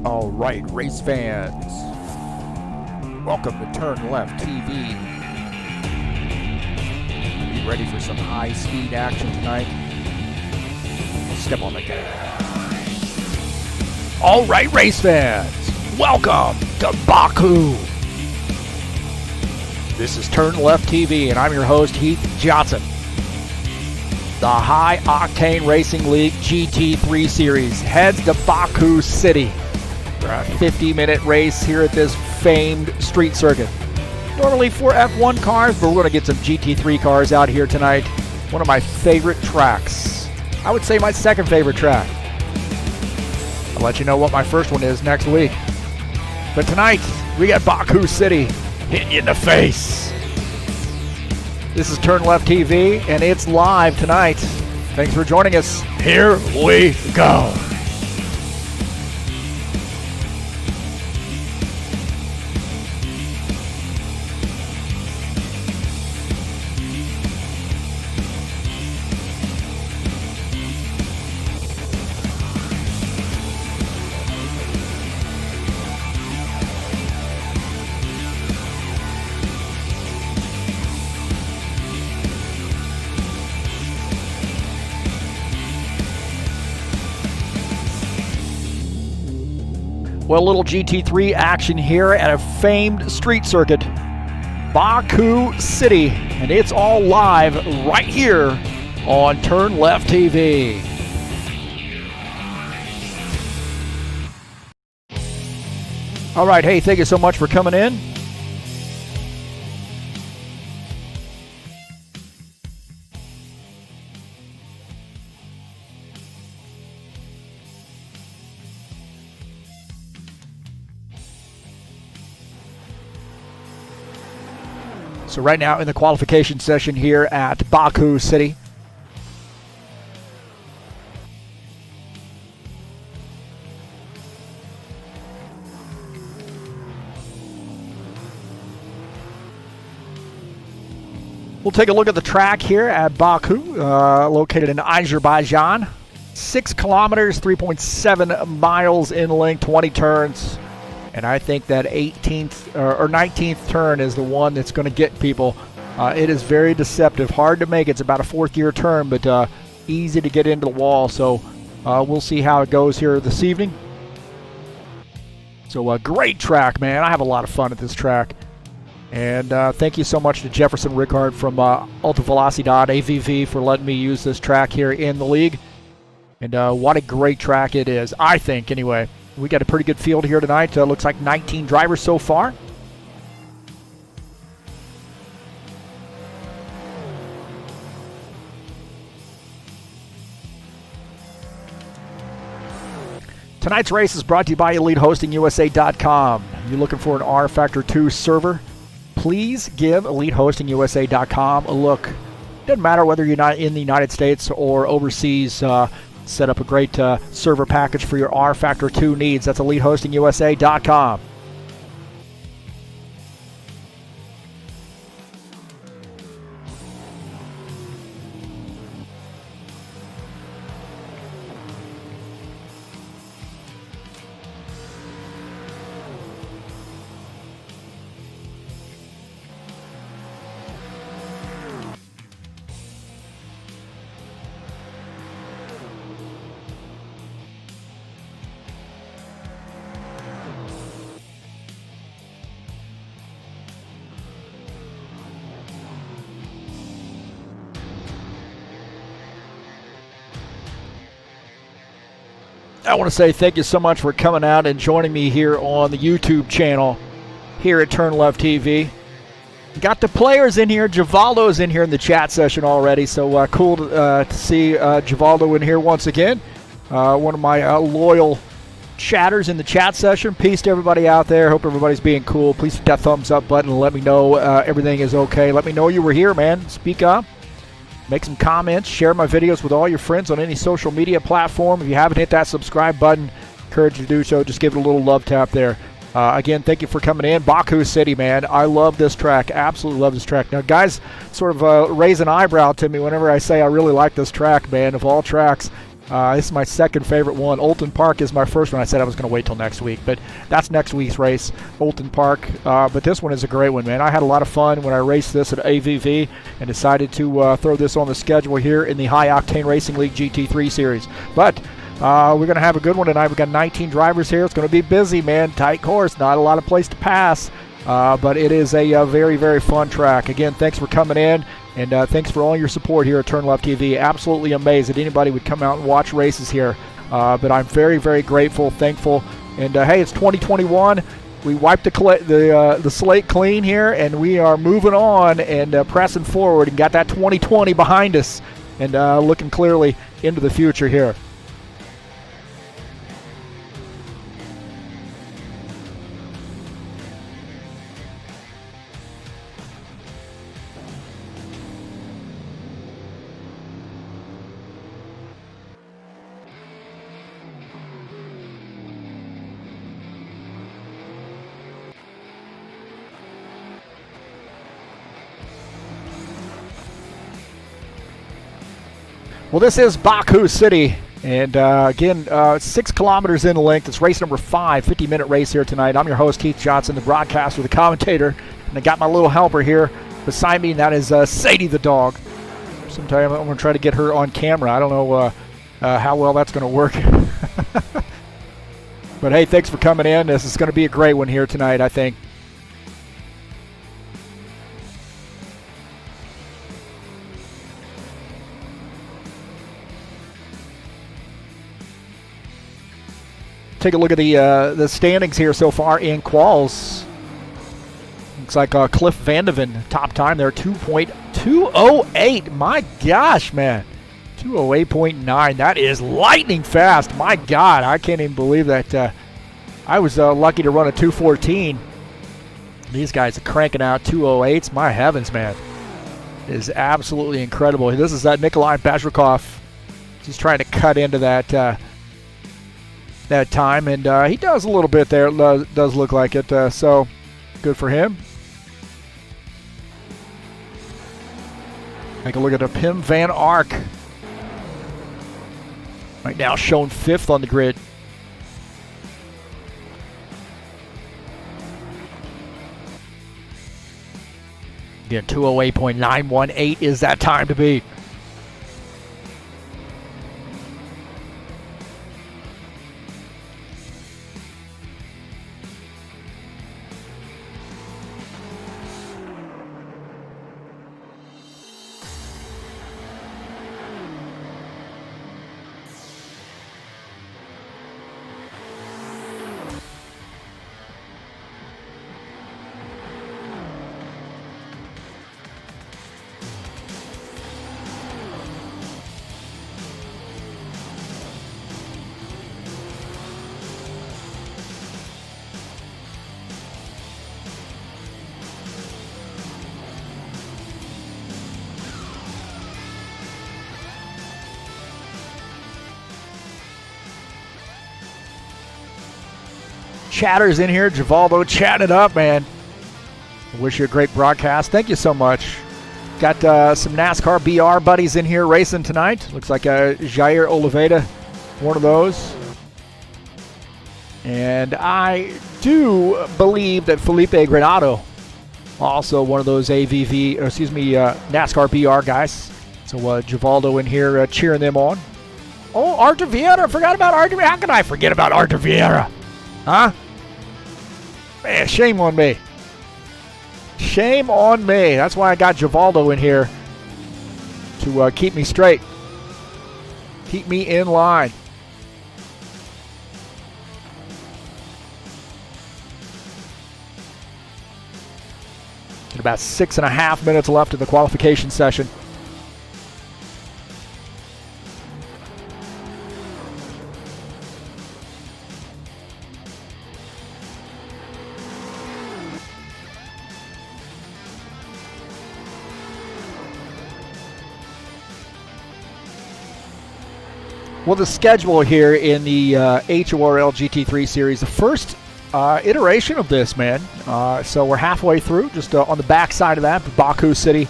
All right, race fans, welcome to TurnLeftTV. Be ready for some high-speed action tonight. Step on the gas. All right, race fans, welcome to Baku. This is TurnLeftTV, and I'm your host, Heath Johnson. The High Octane Racing League GT3 Series heads to Baku City for a 50-minute race here at this famed street circuit. Normally for F1 cars, but we're going to get some GT3 cars out here tonight. One of my favorite tracks. I would say my second favorite track. I'll let you know what my first one is next week. But tonight, we got Baku City hitting you in the face. This is TurnLeftTV, and it's live tonight. Thanks for joining us. Here we go. Well, a little GT3 action here at a famed street circuit, Baku City, and it's all live right here on TurnLeftTV. All right, hey, thank you so much for coming in. So right now in the qualification session here at Baku City. We'll take a look at the track here at Baku, located in Azerbaijan. 6 kilometers, 3.7 miles in length, 20 turns. And I think that 18th or 19th turn is the one that's going to get people. It is very deceptive, hard to make. It's about a 4th gear turn, but easy to get into the wall. So we'll see how it goes here this evening. So a great track, man. I have a lot of fun at this track. And thank you so much to Jefferson Rickard from Alta Velocidad AVV for letting me use this track here in the league. And what a great track it is, I think, anyway. We got a pretty good field here tonight. Looks like 19 drivers so far. Tonight's race is brought to you by EliteHostingUSA.com. You looking for an rFactor 2 server? Please give EliteHostingUSA.com a look. Doesn't matter whether you're not in the United States or overseas. Set up a great server package for your rFactor 2 needs. That's EliteHostingUSA.com. I want to say thank you so much for coming out and joining me here on the YouTube channel here at TurnLeftTV. Got the players in here. Givaldo's in here in the chat session already, so cool to see Givaldo in here once again. One of my loyal chatters in the chat session. Peace to everybody out there. Hope everybody's being cool. Please hit that thumbs up button and let me know everything is okay. Let me know you were here, man. Speak up. Make some comments, share my videos with all your friends on any social media platform. If you haven't hit that subscribe button, encourage you to do so. Just give it a little love tap there. Again, thank you for coming in. Baku City, man. I love this track. Absolutely love this track. Now, guys sort of raise an eyebrow to me whenever I say I really like this track, man. Of all tracks, This is my second favorite one. Olton Park is my first one. I said I was going to wait till next week, but that's next week's race, Olton Park. But this one is a great one, man. I had a lot of fun when I raced this at AVV and decided to throw this on the schedule here in the High Octane Racing League GT3 series. But we're going to have a good one tonight. We've got 19 drivers here. It's going to be busy, man. Tight course. Not a lot of place to pass. But it is a very, very fun track. Again, thanks for coming in, and thanks for all your support here at TurnLeftTV. Absolutely amazed that anybody would come out and watch races here. But I'm very, very grateful, thankful. And, hey, it's 2021. We wiped the slate clean here, and we are moving on and pressing forward and got that 2020 behind us and looking clearly into the future here. Well, this is Baku City, and again, 6 kilometers in length. It's race number 5, 50-minute race here tonight. I'm your host, Heath Johnson, the broadcaster, the commentator, and I got my little helper here beside me, and that is Sadie the dog. Sometime I'm going to try to get her on camera. I don't know how well that's going to work. But, hey, thanks for coming in. This is going to be a great one here tonight, I think. Take a look at the standings here so far in quals. Looks like Cliff Vandeven, top time there, 2.208. My gosh, man. 208.9. That is lightning fast. My God, I can't even believe that. I was lucky to run a 214. These guys are cranking out 208s. My heavens, man. It is absolutely incredible. This is Nikolai Bezrikov. Just trying to cut into that time, and he does a little bit there. It does look like it, so good for him. Take a look at Pim Van Ark. Right now shown 5th on the grid. Again, 208.918 is that time to beat. Chatters in here. Givaldo chatting it up, man. I wish you a great broadcast. Thank you so much. Got some NASCAR BR buddies in here racing tonight. Looks like Jair Oliveira, one of those. And I do believe that Felipe Granado, also one of those NASCAR BR guys. So Givaldo in here cheering them on. Oh, Artur Vieira. Forgot about Artur Vieira. How could I forget about Artur Vieira? Huh? Man, shame on me. Shame on me. That's why I got Givaldo in here to keep me straight. Keep me in line. About 6.5 minutes left in the qualification session. Well, the schedule here in the HORL GT3 series, the first iteration of this, man. So we're halfway through, just on the back side of that, Baku City.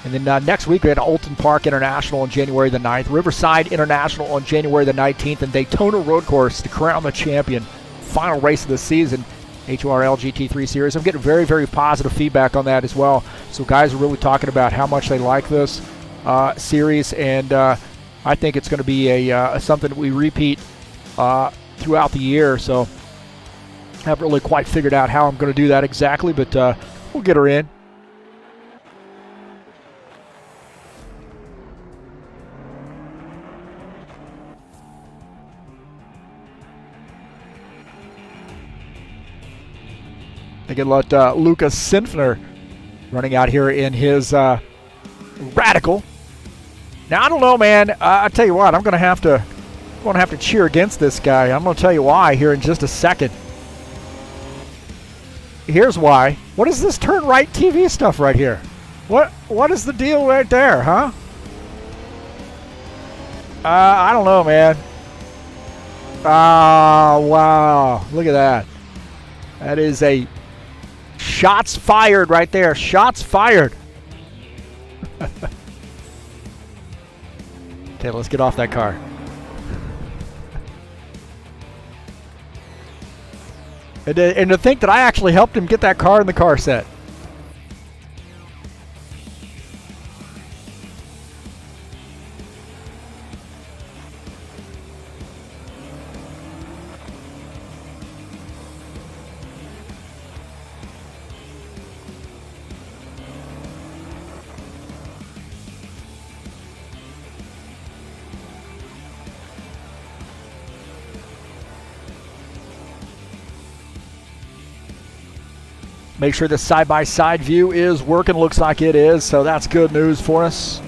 And then next week we had Alton Park International on January the 9th, Riverside International on January the 19th, and Daytona Road Course to crown the champion. Final race of the season, HORL GT3 series. I'm getting very, very positive feedback on that as well. So guys are really talking about how much they like this series, and I think it's going to be something that we repeat throughout the year. So I haven't really quite figured out how I'm going to do that exactly, but we'll get her in. I can let Lucas Sinfner running out here in his Radical. Now, I don't know, man. I tell you what, I'm going to have to cheer against this guy. I'm going to tell you why here in just a second. Here's why. What is this turn right TV stuff right here? What is the deal right there, huh? I don't know, man. Wow. Look at that. That is a shots fired right there. Shots fired. Okay, let's get off that car. And to think that I actually helped him get that car in the car set. Make sure the side-by-side view is working. Looks like it is, so that's good news for us.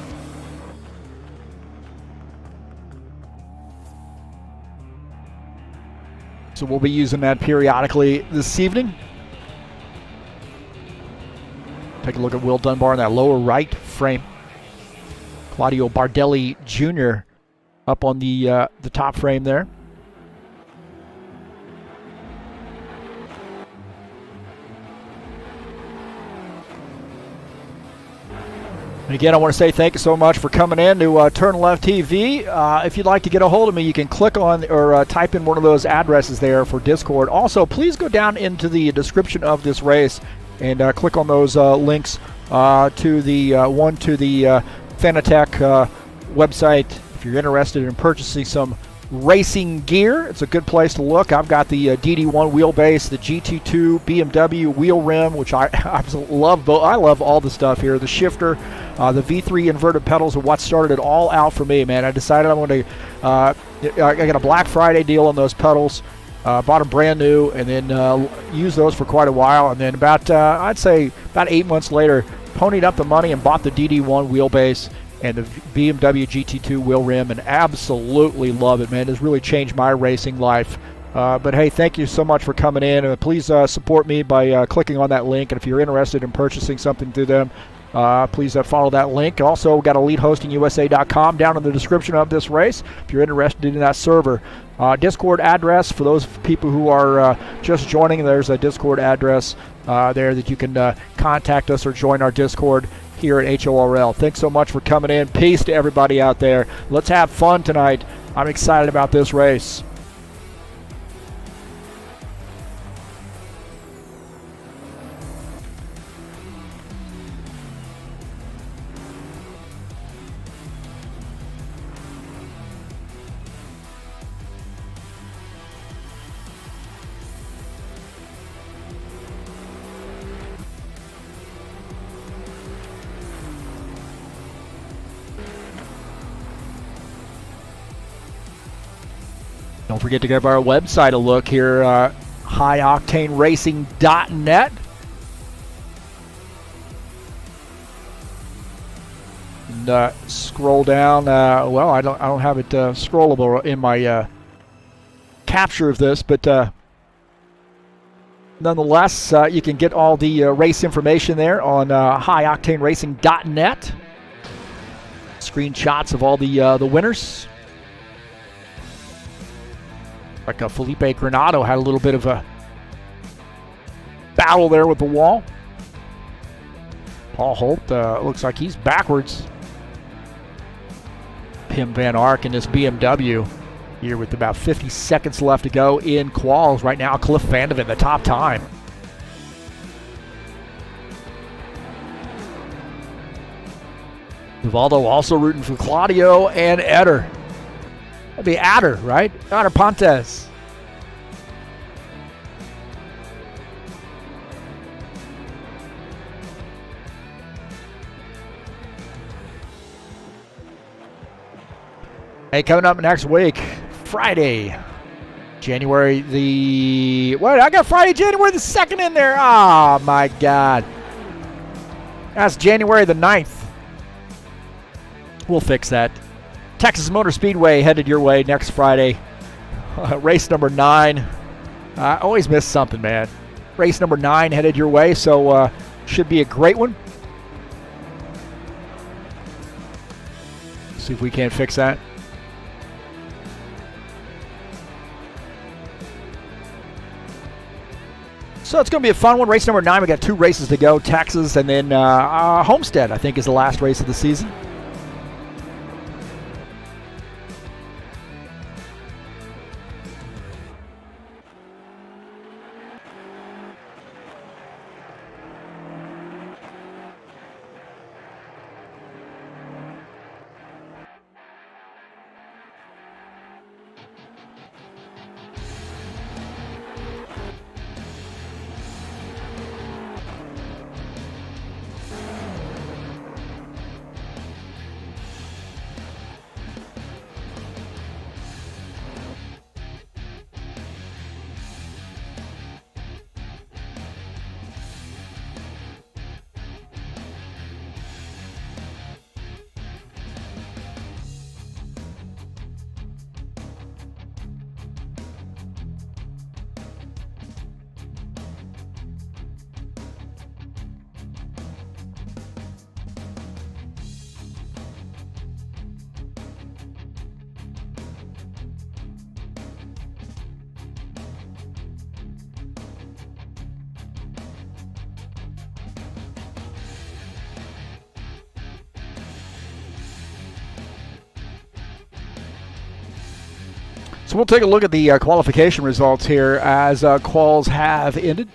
So we'll be using that periodically this evening. Take a look at Will Dunbar in that lower right frame. Claudio Bardelli Jr. up on the top frame there. And again, I want to say thank you so much for coming in to TurnLeftTV. If you'd like to get a hold of me, you can click on or type in one of those addresses there for Discord. Also, please go down into the description of this race and click on those links to the one to the Fanatec website. If you're interested in purchasing some racing gear, it's a good place to look. I've got the DD1 wheelbase, the GT2 BMW wheel rim, which I absolutely love. I love all the stuff here. The shifter, the V3 inverted pedals are what started it all out for me, man. I decided I'm going to, I got a Black Friday deal on those pedals. Bought them brand new, and then used those for quite a while. And then about, I'd say about 8 months later, ponied up the money and bought the DD1 wheelbase and the BMW GT2 wheel rim, and absolutely love it, man. It's really changed my racing life. But hey, thank you so much for coming in. Please support me by clicking on that link. And if you're interested in purchasing something through them, please follow that link. Also, we've got EliteHostingUSA.com down in the description of this race if you're interested in that server. Discord address for those people who are just joining. There's a Discord address there that you can contact us or join our Discord here at HORL. Thanks so much for coming in. Peace to everybody out there. Let's have fun tonight. I'm excited about this race. Don't forget to give our website a look here, highoctaneracing.net. And scroll down. Well, I don't have it scrollable in my capture of this, but nonetheless, you can get all the race information there on highoctaneracing.net. Screenshots of all the winners. Like Felipe Granado had a little bit of a battle there with the wall. Paul Holt looks like he's backwards. Pim Van Ark in this BMW here with about 50 seconds left to go in quals. Right now, Cliff Vandeven, the top time. Uvaldo also rooting for Claudio and Eder. That'd be Adder, right? Adder Pontes. Hey, coming up next week, Friday, January the... What? I got Friday, January the 2nd in there. Oh, my God. That's January the 9th. We'll fix that. Texas Motor Speedway headed your way next Friday. Race number 9. I always miss something, man. Race number 9 headed your way, so should be a great one. See if we can't fix that. So it's going to be a fun one. Race number 9, we got 2 races to go. Texas and then Homestead, I think, is the last race of the season. So we'll take a look at the qualification results here as quals have ended.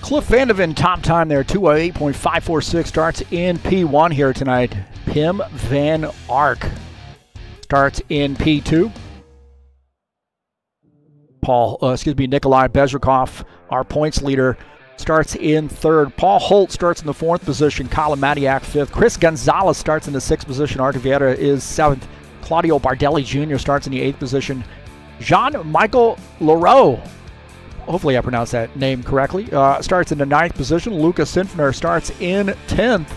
Cliff Vandeven, top time there, 2:08.546, starts in P1 here tonight. Pim Van Ark starts in P2. Nikolai Bezrikov, our points leader, starts in 3rd. Paul Holt starts in the 4th position. Colin Matiak 5th. Chris Gonzalez starts in the 6th position. Artur Vieira is 7th. Claudio Bardelli Jr. starts in the 8th position. Jean-Michael Leroux, hopefully I pronounced that name correctly, starts in the 9th position. Lucas Sinfner starts in 10th.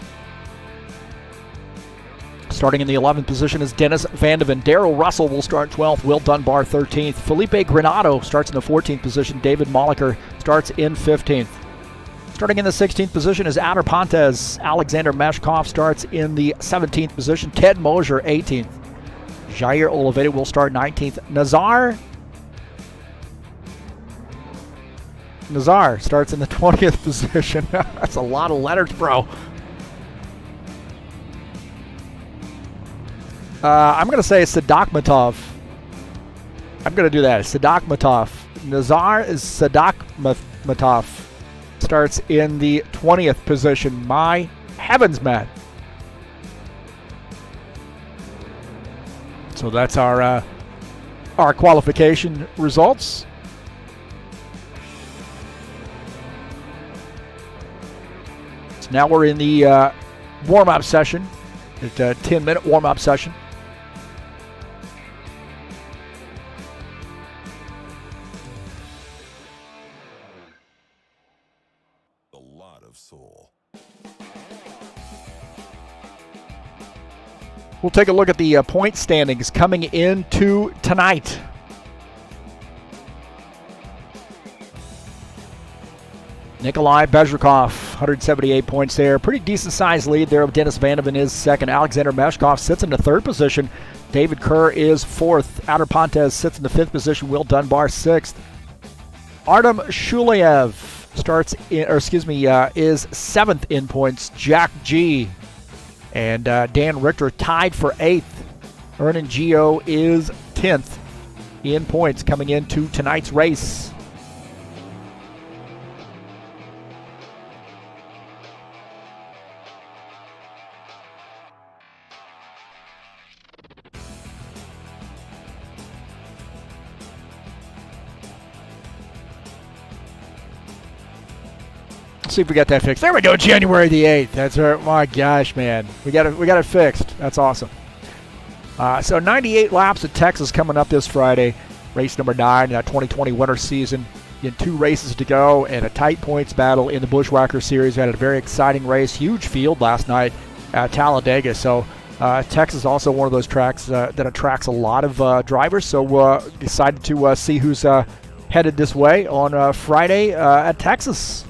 Starting in the 11th position is Dennis Vandeven. Darrell Russell will start 12th. Will Dunbar 13th. Felipe Granado starts in the 14th position. David Moliker starts in 15th. Starting in the 16th position is Adder Pontes. Alexander Meshkov starts in the 17th position. Ted Mosier, 18th. Jair Oliveira will start 19th. Nazar starts in the 20th position. That's a lot of letters, bro. I'm going to say Sadakmatov. I'm going to do that. Sadakmatov. Nazar is Sadakmatov. Starts in the 20th position. My heavens, man. So that's our qualification results. So now we're in the warm-up session. It's a 10-minute warm-up session. We'll take a look at the point standings coming into tonight. Nikolai Bezrikov, 178 points there. Pretty decent-sized lead there. Dennis Vandeven is 2nd. Alexander Meshkov sits in the 3rd position. David Kerr is 4th. Adder Pontes sits in the 5th position. Will Dunbar 6th. Artem Shuliev is 7th in points. Jack G and Dan Richter tied for 8th. Ernan Gio is 10th in points coming into tonight's race. See if we got that fixed. There we go, January the 8th. That's right. My gosh, man. We got it fixed. That's awesome. So 98 laps at Texas coming up this Friday. Race number 9 in that 2020 winter season. Again, 2 races to go and a tight points battle in the Bushwhacker Series. We had a very exciting race. Huge field last night at Talladega. So Texas is also one of those tracks that attracts a lot of drivers. So excited to see who's headed this way on Friday at Texas.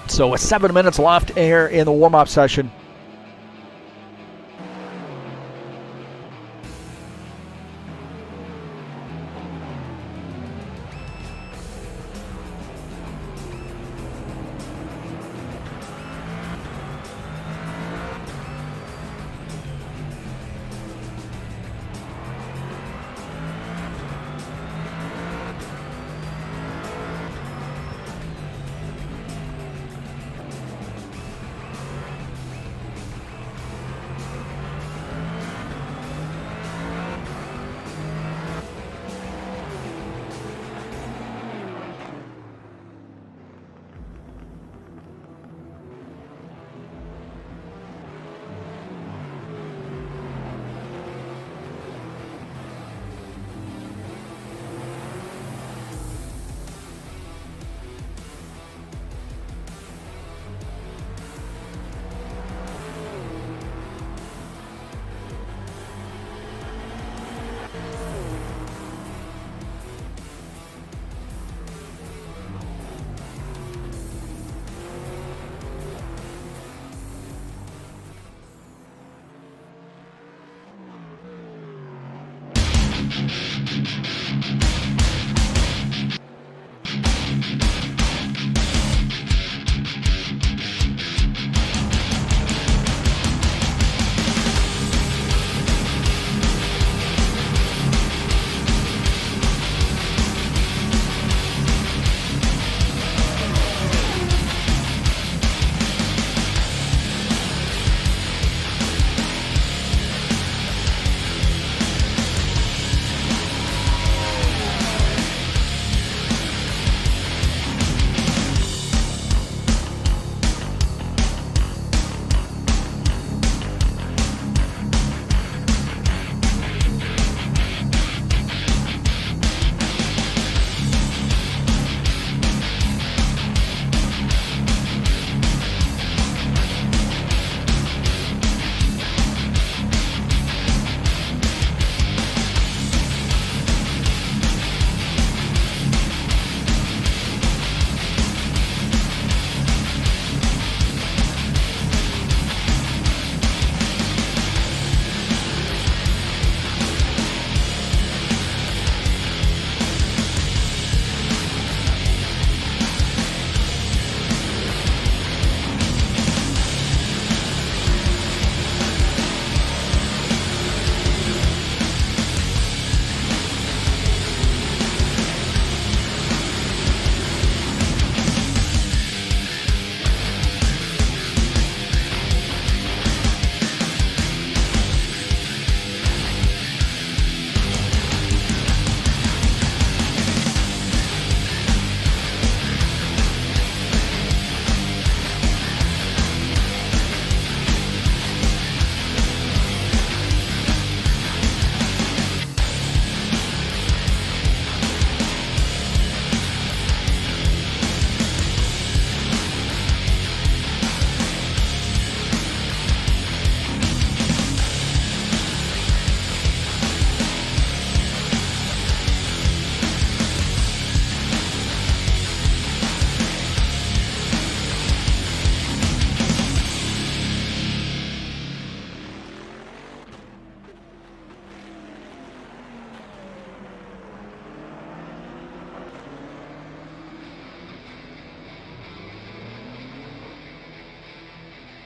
So with 7 minutes left here in the warm-up session.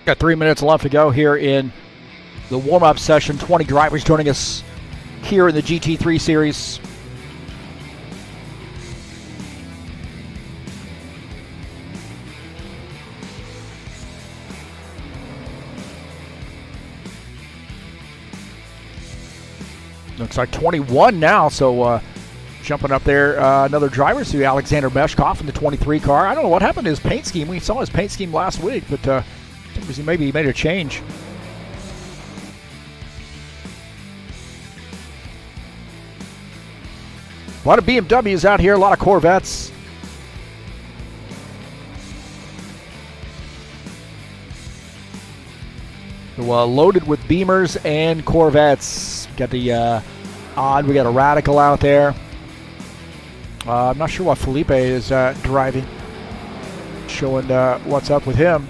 Got 3 minutes left to go here in the warm-up session. 20 drivers joining us here in the GT3 series. Looks like 21 now, so jumping up there, another driver, so Alexander Meshkov in the 23 car. I don't know what happened to his paint scheme. We saw his paint scheme last week, but maybe he made a change. A lot of BMWs out here, a lot of Corvettes. So, loaded with Beamers and Corvettes. Got the odd, we got a Radical out there. I'm not sure what Felipe is driving. Showing what's up with him.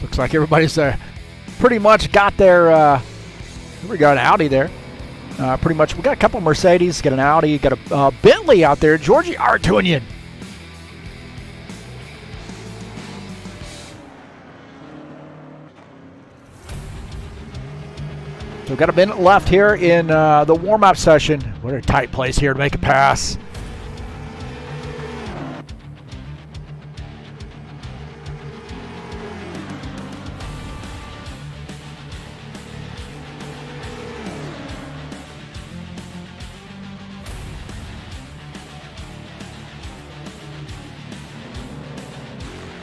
Looks like everybody's pretty much got their, we got an Audi there. Pretty much, we got a couple of Mercedes, got an Audi, got a Bentley out there, Georgie Artunian. So we've got a minute left here in the warm-up session. What a tight place here to make a pass.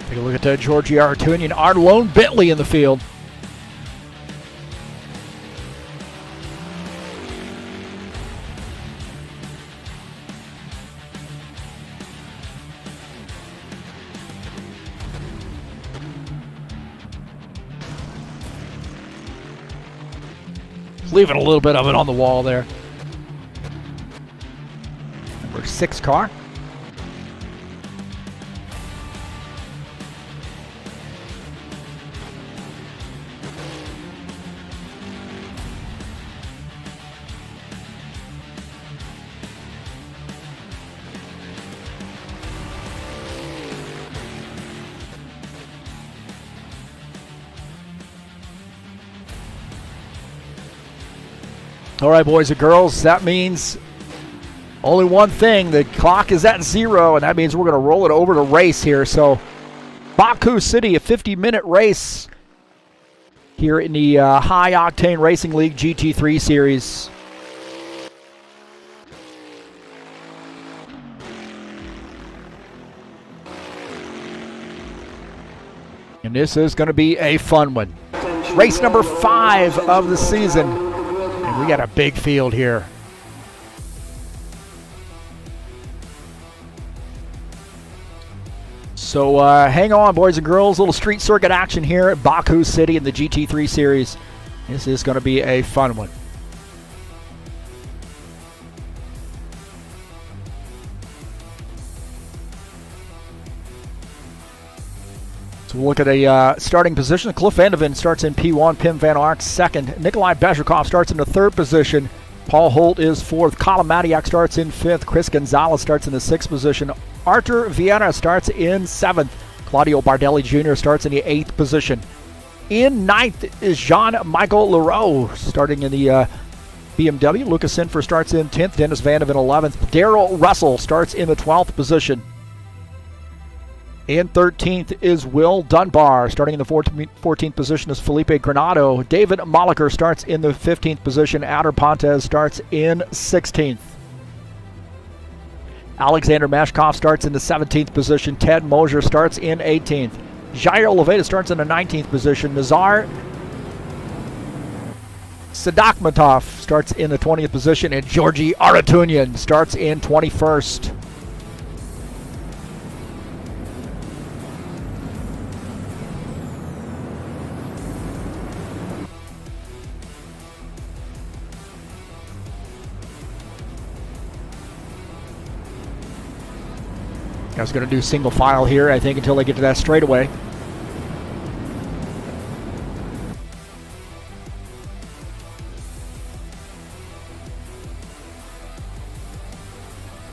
Take a look at Georgie Artunian, our lone Bentley in the field. Leaving a little bit of it on the wall there. Number 6 car. All right, boys and girls, that means only one thing. The clock is at 0, and that means we're going to roll it over to race here. So, Baku City, a 50-minute race here in the High Octane Racing League GT3 series. And this is going to be a fun one. Race number 5 of the season. We got a big field here. So hang on, boys and girls. A little street circuit action here at Baku City in the GT3 series. This is going to be a fun one. So we'll look at a starting position. Cliff Vandeven starts in P1. Pim Van Ark second. Nikolai Bezrikov starts in the 3rd position. Paul Holt is 4th. Colin Matiak starts in 5th. Chris Gonzalez starts in the 6th position. Artur Vieira starts in 7th. Claudio Bardelli Jr. starts in the 8th position. In 9th is Jean-Michael Leroux starting in the BMW. Lucas Sinfer starts in 10th. Dennis Vandeven 11th. Darrell Russell starts in the 12th position. In 13th is Will Dunbar. Starting in the 14th position is Felipe Granado. David Moliker starts in the 15th position. Adder Pontes starts in 16th. Alexander Meshkov starts in the 17th position. Ted Mosier starts in 18th. Jair Leveda starts in the 19th position. Nazar Sadakmatov starts in the 20th position. And Georgie Artunian starts in 21st. Guys going to do single file here, I think, until they get to that straightaway.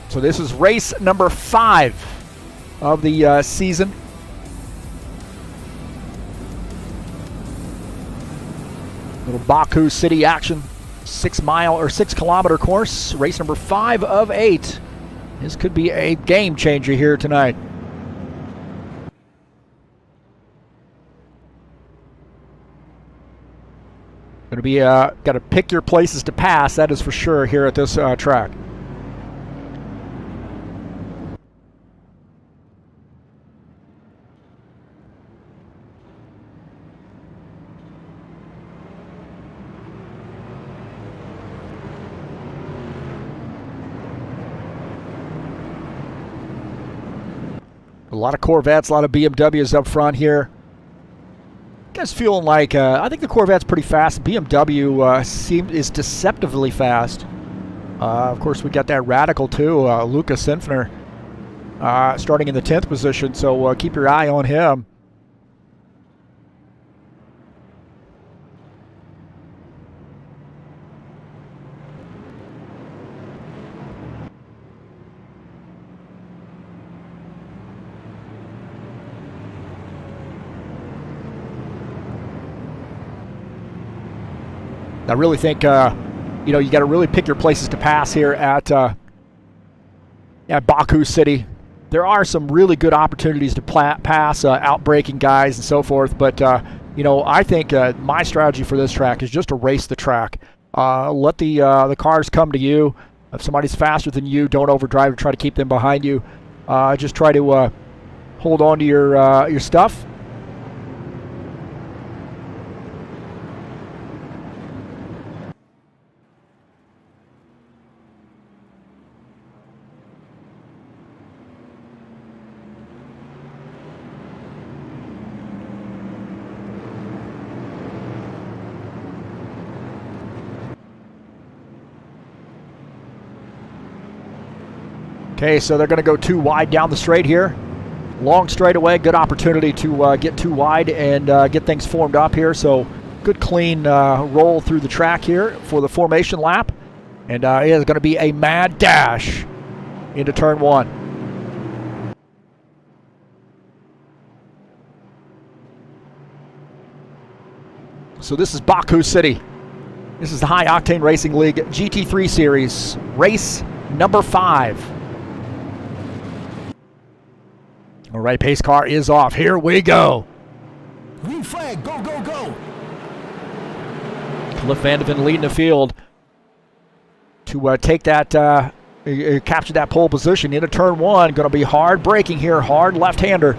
So this is race number 5 of the season. Little Baku City action, 6 kilometer course, race number 5 of 8. This could be a game changer here tonight. Going to be got to pick your places to pass, that is for sure here at this track. A lot of Corvettes, a lot of BMWs up front here. Guys feeling like, I think the Corvette's pretty fast. BMW is deceptively fast. Of course, we got that Radical too, Lucas Sinfner, starting in the 10th position, so keep your eye on him. I really think, you know, you got to really pick your places to pass here at Baku City. There are some really good opportunities to pass outbraking guys and so forth, but, you know, I think my strategy for this track is just to race the track. Let the cars come to you. If somebody's faster than you, don't overdrive and try to keep them behind you. Just try to hold on to your stuff. Okay, so they're going to go too wide down the straight here. Long straightaway, good opportunity to get too wide and get things formed up here. So good clean roll through the track here for the formation lap. And it is going to be a mad dash into turn 1. So this is Baku City. This is the High Octane Racing League GT3 Series, race number 5. All right, pace car is off. Here we go. Green flag, go, go, go. Cliff Vandeven leading the field to take that, capture that pole position into turn 1. Going to be hard braking here, hard left-hander.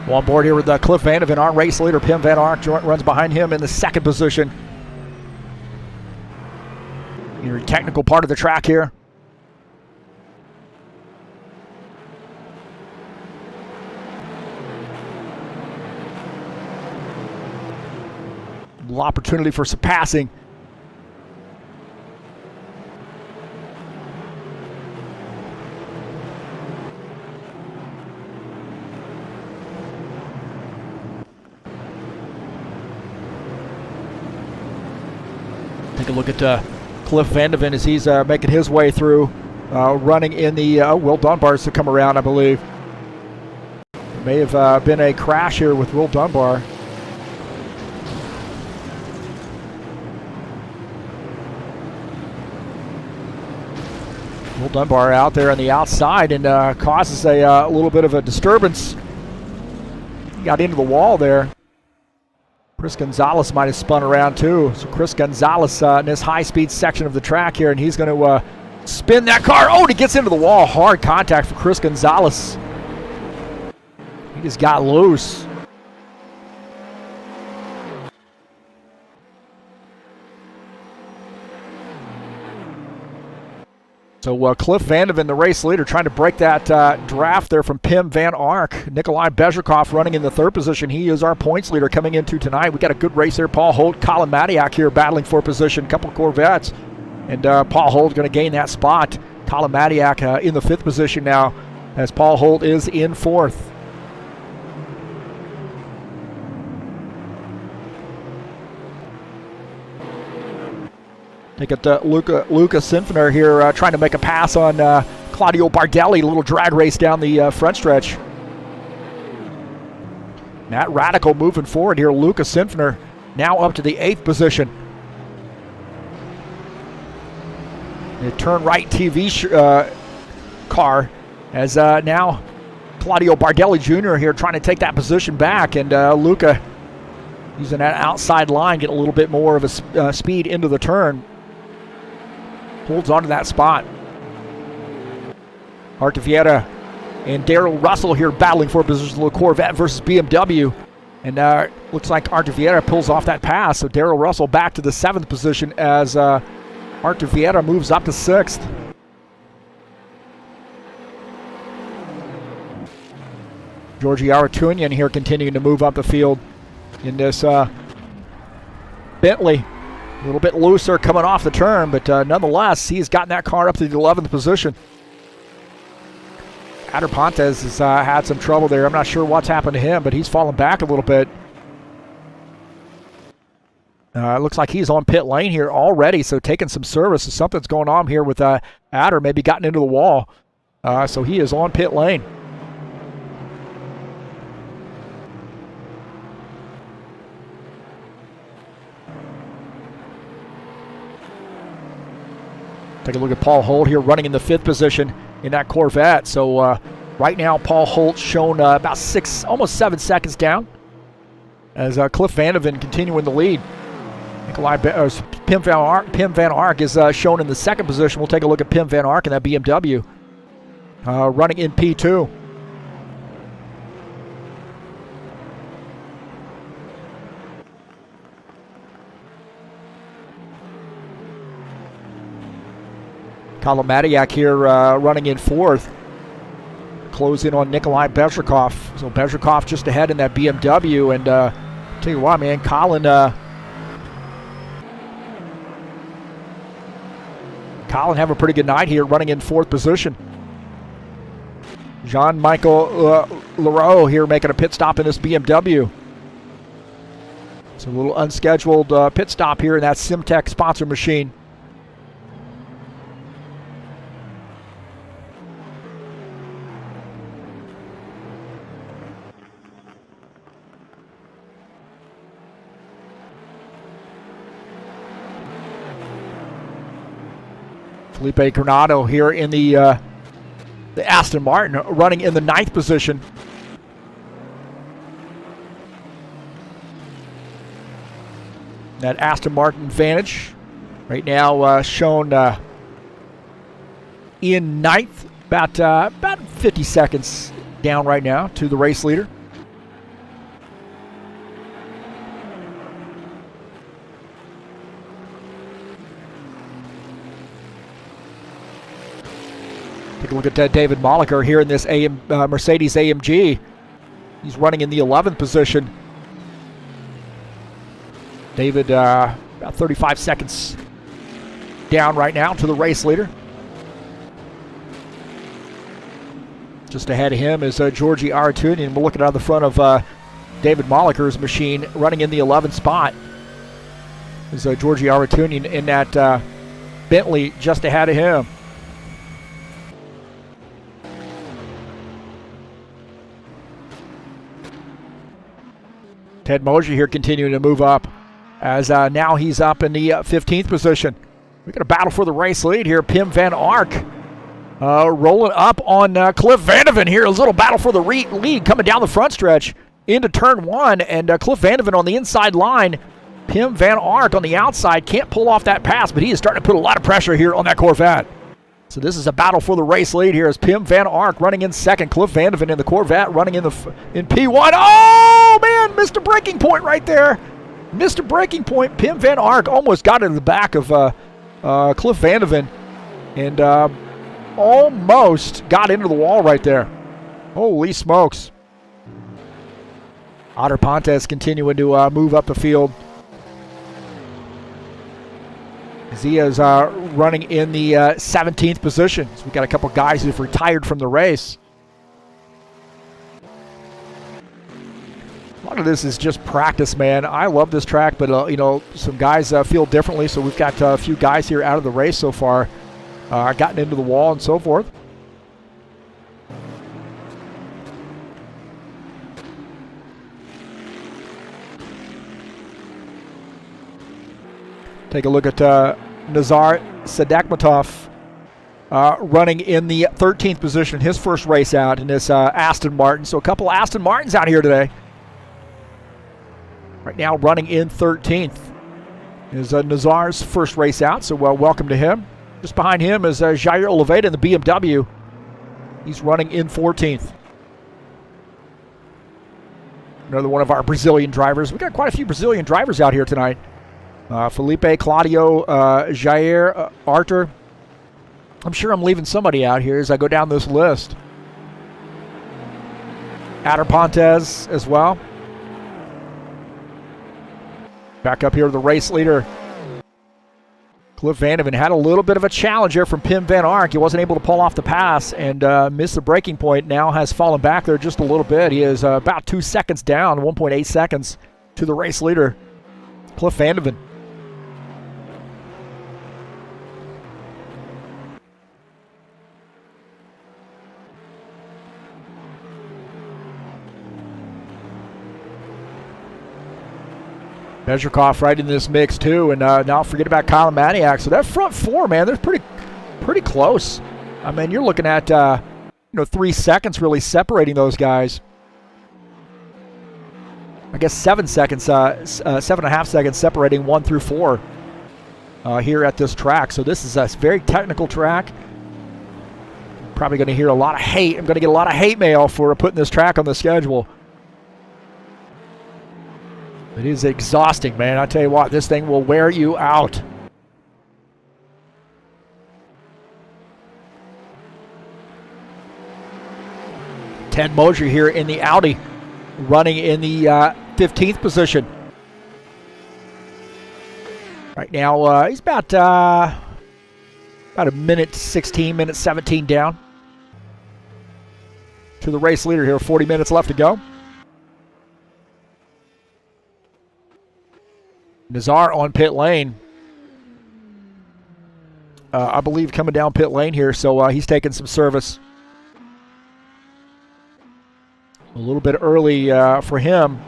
On board here with Cliff Vandeven, our race leader. Pim Van Ark runs behind him in the 2nd position. Your technical part of the track here. A little opportunity for some passing. Take a look at Cliff Vandeven as he's making his way through, running in the Will Dunbar's to come around, I believe. There may have been a crash here with Will Dunbar. Will Dunbar out there on the outside and causes a little bit of a disturbance. He got into the wall there. Chris Gonzalez might have spun around too. So Chris Gonzalez in this high-speed section of the track here, and he's going to spin that car. Oh, and he gets into the wall. Hard contact for Chris Gonzalez. He just got loose. So Cliff Vandeven, the race leader, trying to break that draft there from Pim Van Ark. Nikolai Bezrikov running in the third position. He is our points leader coming into tonight. We got a good race there. Paul Holt, Colin Matiak here battling for position. A couple of Corvettes. And Paul Holt going to gain that spot. Colin Matiak in the fifth position now as Paul Holt is in fourth. Take it to Luca Sinfiner here trying to make a pass on Claudio Bardelli. A little drag race down the front stretch. Matt Radical moving forward here. Luca Sinfiner now up to the 8th position. The Turn Right TV car as now Claudio Bardelli Jr. here trying to take that position back. And Luca using that outside line, get a little bit more of a speed into the turn. Holds on to that spot. Artevieta and Daryl Russell here battling for a position. Little Corvette versus BMW. And looks like Artevieta pulls off that pass. So Daryl Russell back to the 7th position as Artevieta moves up to 6th. Georgi Aratunian here continuing to move up the field in this Bentley. A little bit looser coming off the turn, but nonetheless, he's gotten that car up to the 11th position. Adder Pontes has had some trouble there. I'm not sure what's happened to him, but he's fallen back a little bit. It looks like he's on pit lane here already, so taking some service. Something's going on here with Adder, maybe gotten into the wall. So he is on pit lane. Take a look at Paul Holt here running in the 5th position in that Corvette. So right now Paul Holt shown about 6, almost 7 seconds down as Cliff Vandeven continuing the lead. Nikolai Pim Van Ark is shown in the 2nd position. We'll take a look at Pim Van Ark in that BMW running in P2. Colin Matiak here running in 4th. Close in on Nikolai Bezrikov. So Bezzerkov just ahead in that BMW. And tell you what, man, Colin having a pretty good night here running in 4th position. Jean-Michael Leroux here making a pit stop in this BMW. It's a little unscheduled pit stop here in that Simtech sponsor machine. Felipe Coronado here in the Aston Martin running in the 9th position. That Aston Martin Vantage right now shown in 9th, about 50 seconds down right now to the race leader. Take a look at David Moliker here in this Mercedes-AMG. He's running in the 11th position. David about 35 seconds down right now to the race leader. Just ahead of him is Georgi Aratunian. We're looking on the front of David Moliker's machine running in the 11th spot. Is Georgi Aratunian in that Bentley just ahead of him. Ted Mosier here continuing to move up as now he's up in the 15th position. We're going to battle for the race lead here. Pim Van Ark rolling up on Cliff Vandeven here. A little battle for the lead coming down the front stretch. into turn one, and Cliff Vandeven on the inside line. Pim Van Ark on the outside can't pull off that pass, but he is starting to put a lot of pressure here on that Corvette. So this is a battle for the race lead here as Pim Van Ark running in second. Cliff Vandeven in the Corvette running in P1. Oh, man, missed a braking point right there. Missed a braking point. Pim Van Ark almost got into the back of Cliff Vandeven and almost got into the wall right there. Holy smokes. Otter Pontes continuing to move up the field. He is running in the 17th position. So we got a couple guys who've retired from the race. A lot of this is just practice, man. I love this track, but you know, some guys feel differently. So we've got a few guys here out of the race so far, gotten into the wall and so forth. Take a look at Nazar Sadakmatov running in the 13th position, his first race out in this Aston Martin. So a couple Aston Martins out here today. Right now running in 13th is Nazar's first race out, so welcome to him. Just behind him is Jair Oliveira in the BMW. He's running in 14th. Another one of our Brazilian drivers. We got quite a few Brazilian drivers out here tonight. Felipe, Claudio, Jair, Arthur. I'm sure I'm leaving somebody out here as I go down this list. Otter Pontes as well. Back up here, the race leader. Cliff Vandeven had a little bit of a challenge here from Pim Van Ark. He wasn't able to pull off the pass and missed the braking point. Now has fallen back there just a little bit. He is about 2 seconds down, 1.8 seconds to the race leader, Cliff Vandeven. Bezzerkov right in this mix too, and now forget about Kyle Maniak. So that front four, man, they're pretty close. I mean, you're looking at 3 seconds really separating those guys. I guess 7 seconds, 7.5 seconds separating 1 through 4 here at this track. So this is a very technical track. Probably going to hear a lot of hate. I'm going to get a lot of hate mail for putting this track on the schedule. It is exhausting, man. I tell you what, this thing will wear you out. Ted Mosier here in the Audi, running in the 15th position. Right now, he's about a minute 16, minute 17 down to the race leader here. 40 minutes left to go. Nazar on pit lane. I believe coming down pit lane here, so he's taking some service. A little bit early for him.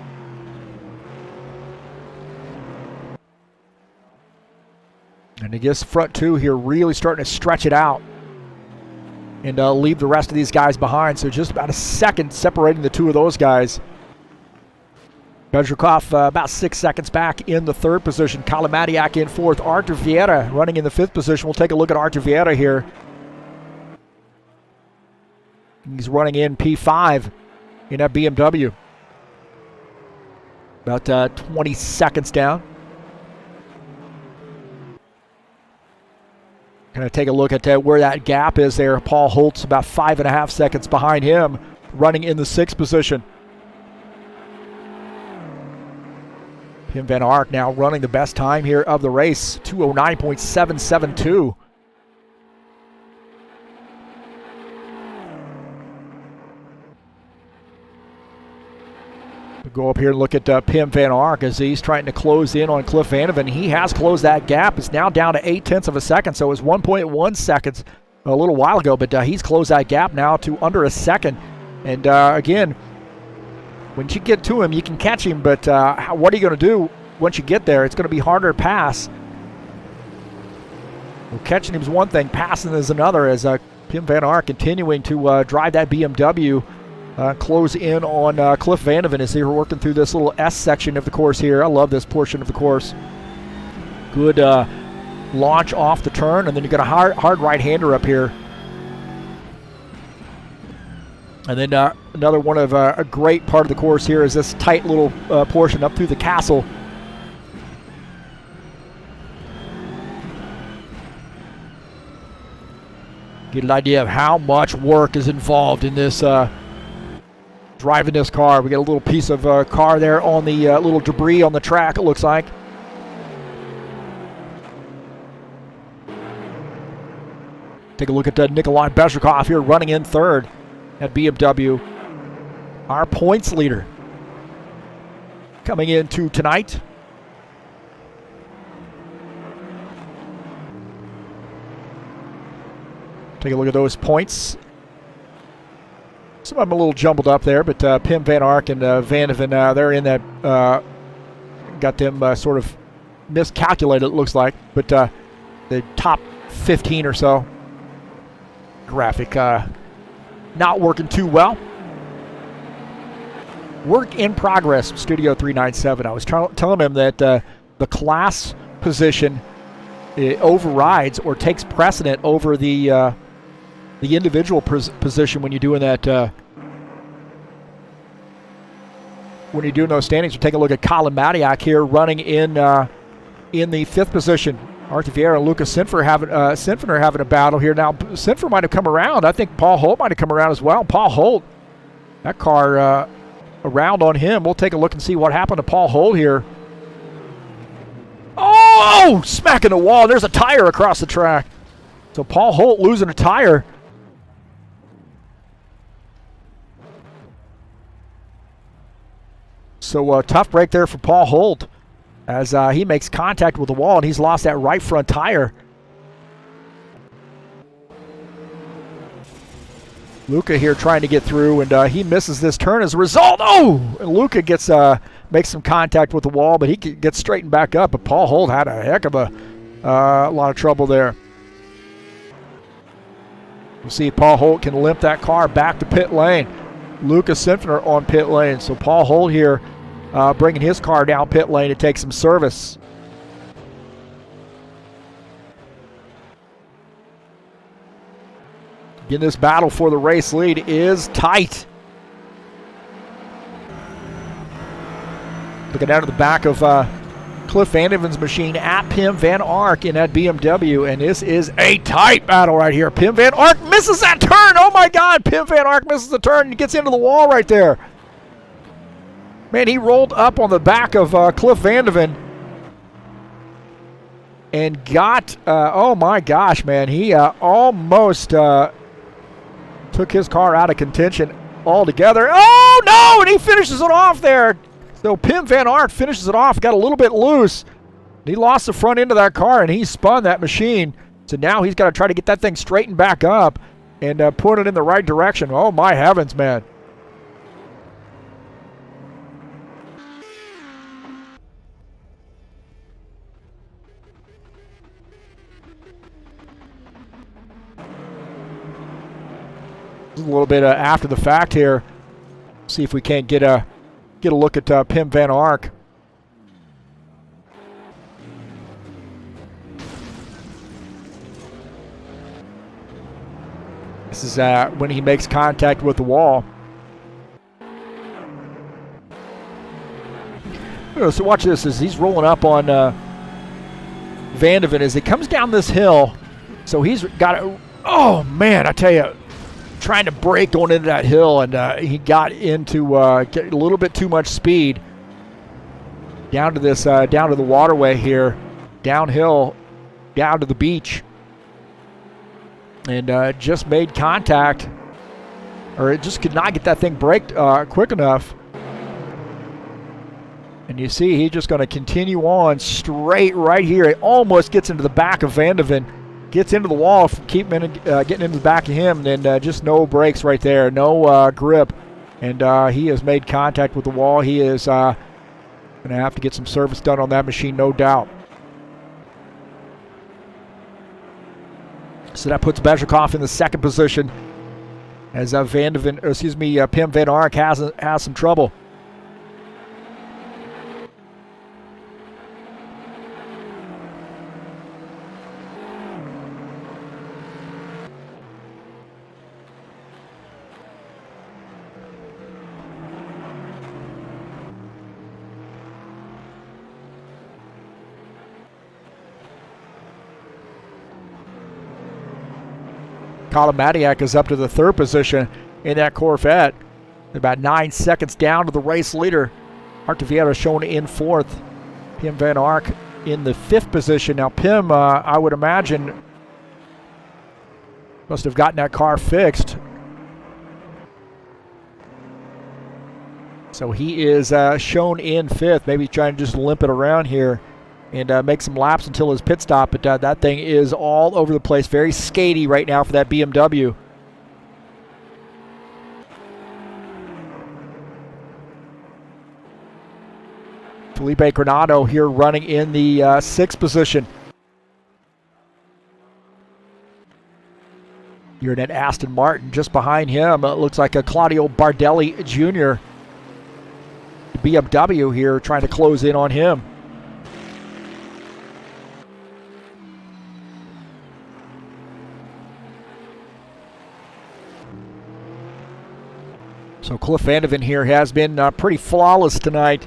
And I guess front two here really starting to stretch it out and leave the rest of these guys behind. So just about a second separating the two of those guys. Bezzerkov about 6 seconds back in the 3rd position. Kalimadiak in 4th. Arthur Vieira running in the 5th position. We'll take a look at Arthur Vieira here. He's running in P5 in that BMW. About 20 seconds down. Going to take a look at where that gap is there. Paul Holtz about 5.5 seconds behind him, running in the 6th position. Pim Van Ark now running the best time here of the race, 2:09.772. We'll go up here and look at Pim Van Ark as he's trying to close in on Cliff Vandeven. He has closed that gap. It's now down to 0.8 of a second, so it was 1.1 seconds a little while ago, but he's closed that gap now to under a second. And again, when you get to him, you can catch him, but what are you going to do once you get there? It's going to be harder to pass. Well, catching him is one thing, passing is another, as Pim Van Ark continuing to drive that BMW close in on Cliff Vandeven as they're working through this little S section of the course here. I love this portion of the course. Good launch off the turn, and then you got a hard right-hander up here. And then another one of a great part of the course here is this tight little portion up through the castle. Get an idea of how much work is involved in this driving this car. We got a little piece of car there on the little debris on the track, it looks like. Take a look at Nikolai Bezrikov here running in third at BMW. Our points leader coming into tonight. Take a look at those points. Some of them a little jumbled up there, but Pim Van Ark and Vandeven, they're in that, got them sort of miscalculated, it looks like, but the top 15 or so. Graphic not working too well. Work in progress, Studio 397. I was telling him that the class position overrides or takes precedent over the individual position when you're doing that. When you're doing those standings, we'll take a look at Colin Matiak here running in the fifth position. Artie Vieira and Lucas Sinfin are having a battle here. Now, Sinfin might have come around. I think Paul Holt might have come around as well. Paul Holt, that car around on him. We'll take a look and see what happened to Paul Holt here. Oh, smacking the wall. There's a tire across the track. So Paul Holt losing a tire. So tough break there for Paul Holt as he makes contact with the wall, and he's lost that right front tire. Luca here trying to get through, and he misses this turn as a result. Oh! And Luca gets makes some contact with the wall, but he gets straightened back up. But Paul Holt had a heck of a lot of trouble there. We'll see if Paul Holt can limp that car back to pit lane. Lucas Sinfner on pit lane. So Paul Holt here bringing his car down pit lane to take some service. Again, this battle for the race lead is tight. Looking down to the back of Cliff Vandeven's machine at Pim Van Ark in that BMW, and this is a tight battle right here. Pim Van Ark misses that turn. Oh my God, Pim Van Ark misses the turn and gets into the wall right there. Man, he rolled up on the back of Cliff Vandeven and got, oh my gosh, man, he almost took his car out of contention altogether. Oh no, and he finishes it off there. So Pim Van Ark finishes it off, got a little bit loose. He lost the front end of that car, and he spun that machine. So now he's got to try to get that thing straightened back up and put it in the right direction. Oh, my heavens, man. This is a little bit after the fact here. See if we can't get a look at Pim Van Ark. This is when he makes contact with the wall. So watch this as he's rolling up on Vandeven as he comes down this hill. So he's got it. Oh man, I tell you, trying to brake going into that hill, and he got into get a little bit too much speed down to this down to the waterway here, downhill, down to the beach, and just made contact, or it just could not get that thing braked quick enough. And you see he's just going to continue on straight right here. It almost gets into the back of Vandeven. Gets into the wall, getting into the back of him, and just no brakes right there, no grip. And he has made contact with the wall. He is going to have to get some service done on that machine, no doubt. So that puts Bezzerkov in the second position. as Pim Van Ark has some trouble. Kalamadiak is up to the 3rd position in that Corvette. About 9 seconds down to the race leader. Arteviera shown in 4th. Pim Van Ark in the 5th position. Now Pim, I would imagine, must have gotten that car fixed. So he is shown in 5th. Maybe trying to just limp it around here and make some laps until his pit stop. But that thing is all over the place. Very skatey right now for that BMW. Felipe Granado here running in the 6th position. You're in an Aston Martin just behind him. It looks like a Claudio Bardelli Jr. BMW here trying to close in on him. So Cliff Vandeven here has been pretty flawless tonight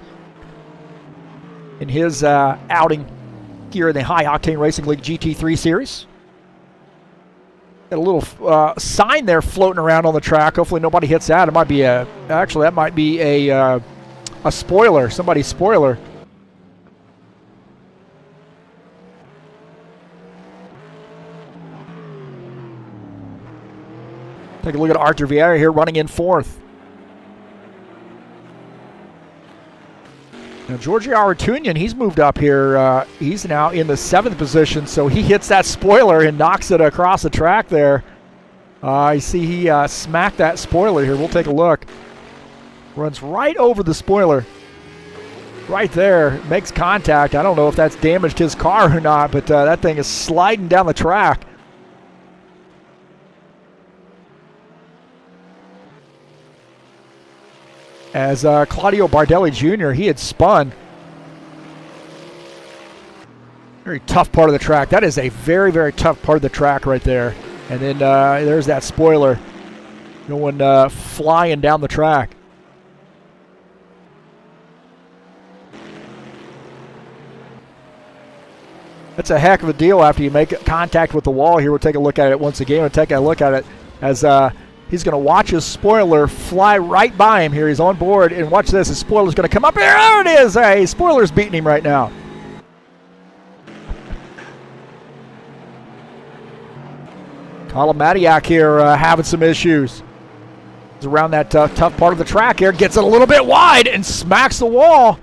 in his outing here in the High Octane Racing League GT3 Series. Got a little sign there floating around on the track. Hopefully nobody hits that. It might be actually that might be a spoiler, somebody's spoiler. Take a look at Arthur Vieira here running in 4th. Now, Giorgio Artunian, he's moved up here. He's now in the 7th position, so he hits that spoiler and knocks it across the track there. I see he smacked that spoiler here. We'll take a look. Runs right over the spoiler. Right there. Makes contact. I don't know if that's damaged his car or not, but that thing is sliding down the track. As Claudio Bardelli Jr., he had spun. Very tough part of the track. That is a very, very tough part of the track right there. And then there's that spoiler going flying down the track. That's a heck of a deal after you make contact with the wall here. We'll take a look at it once again. We'll take a look at it as he's going to watch his spoiler fly right by him here. He's on board, and watch this. His spoiler's going to come up here. There it is. Hey, spoiler's beating him right now. Kalamadiak here having some issues. He's around that tough part of the track here. Gets it a little bit wide and smacks the wall.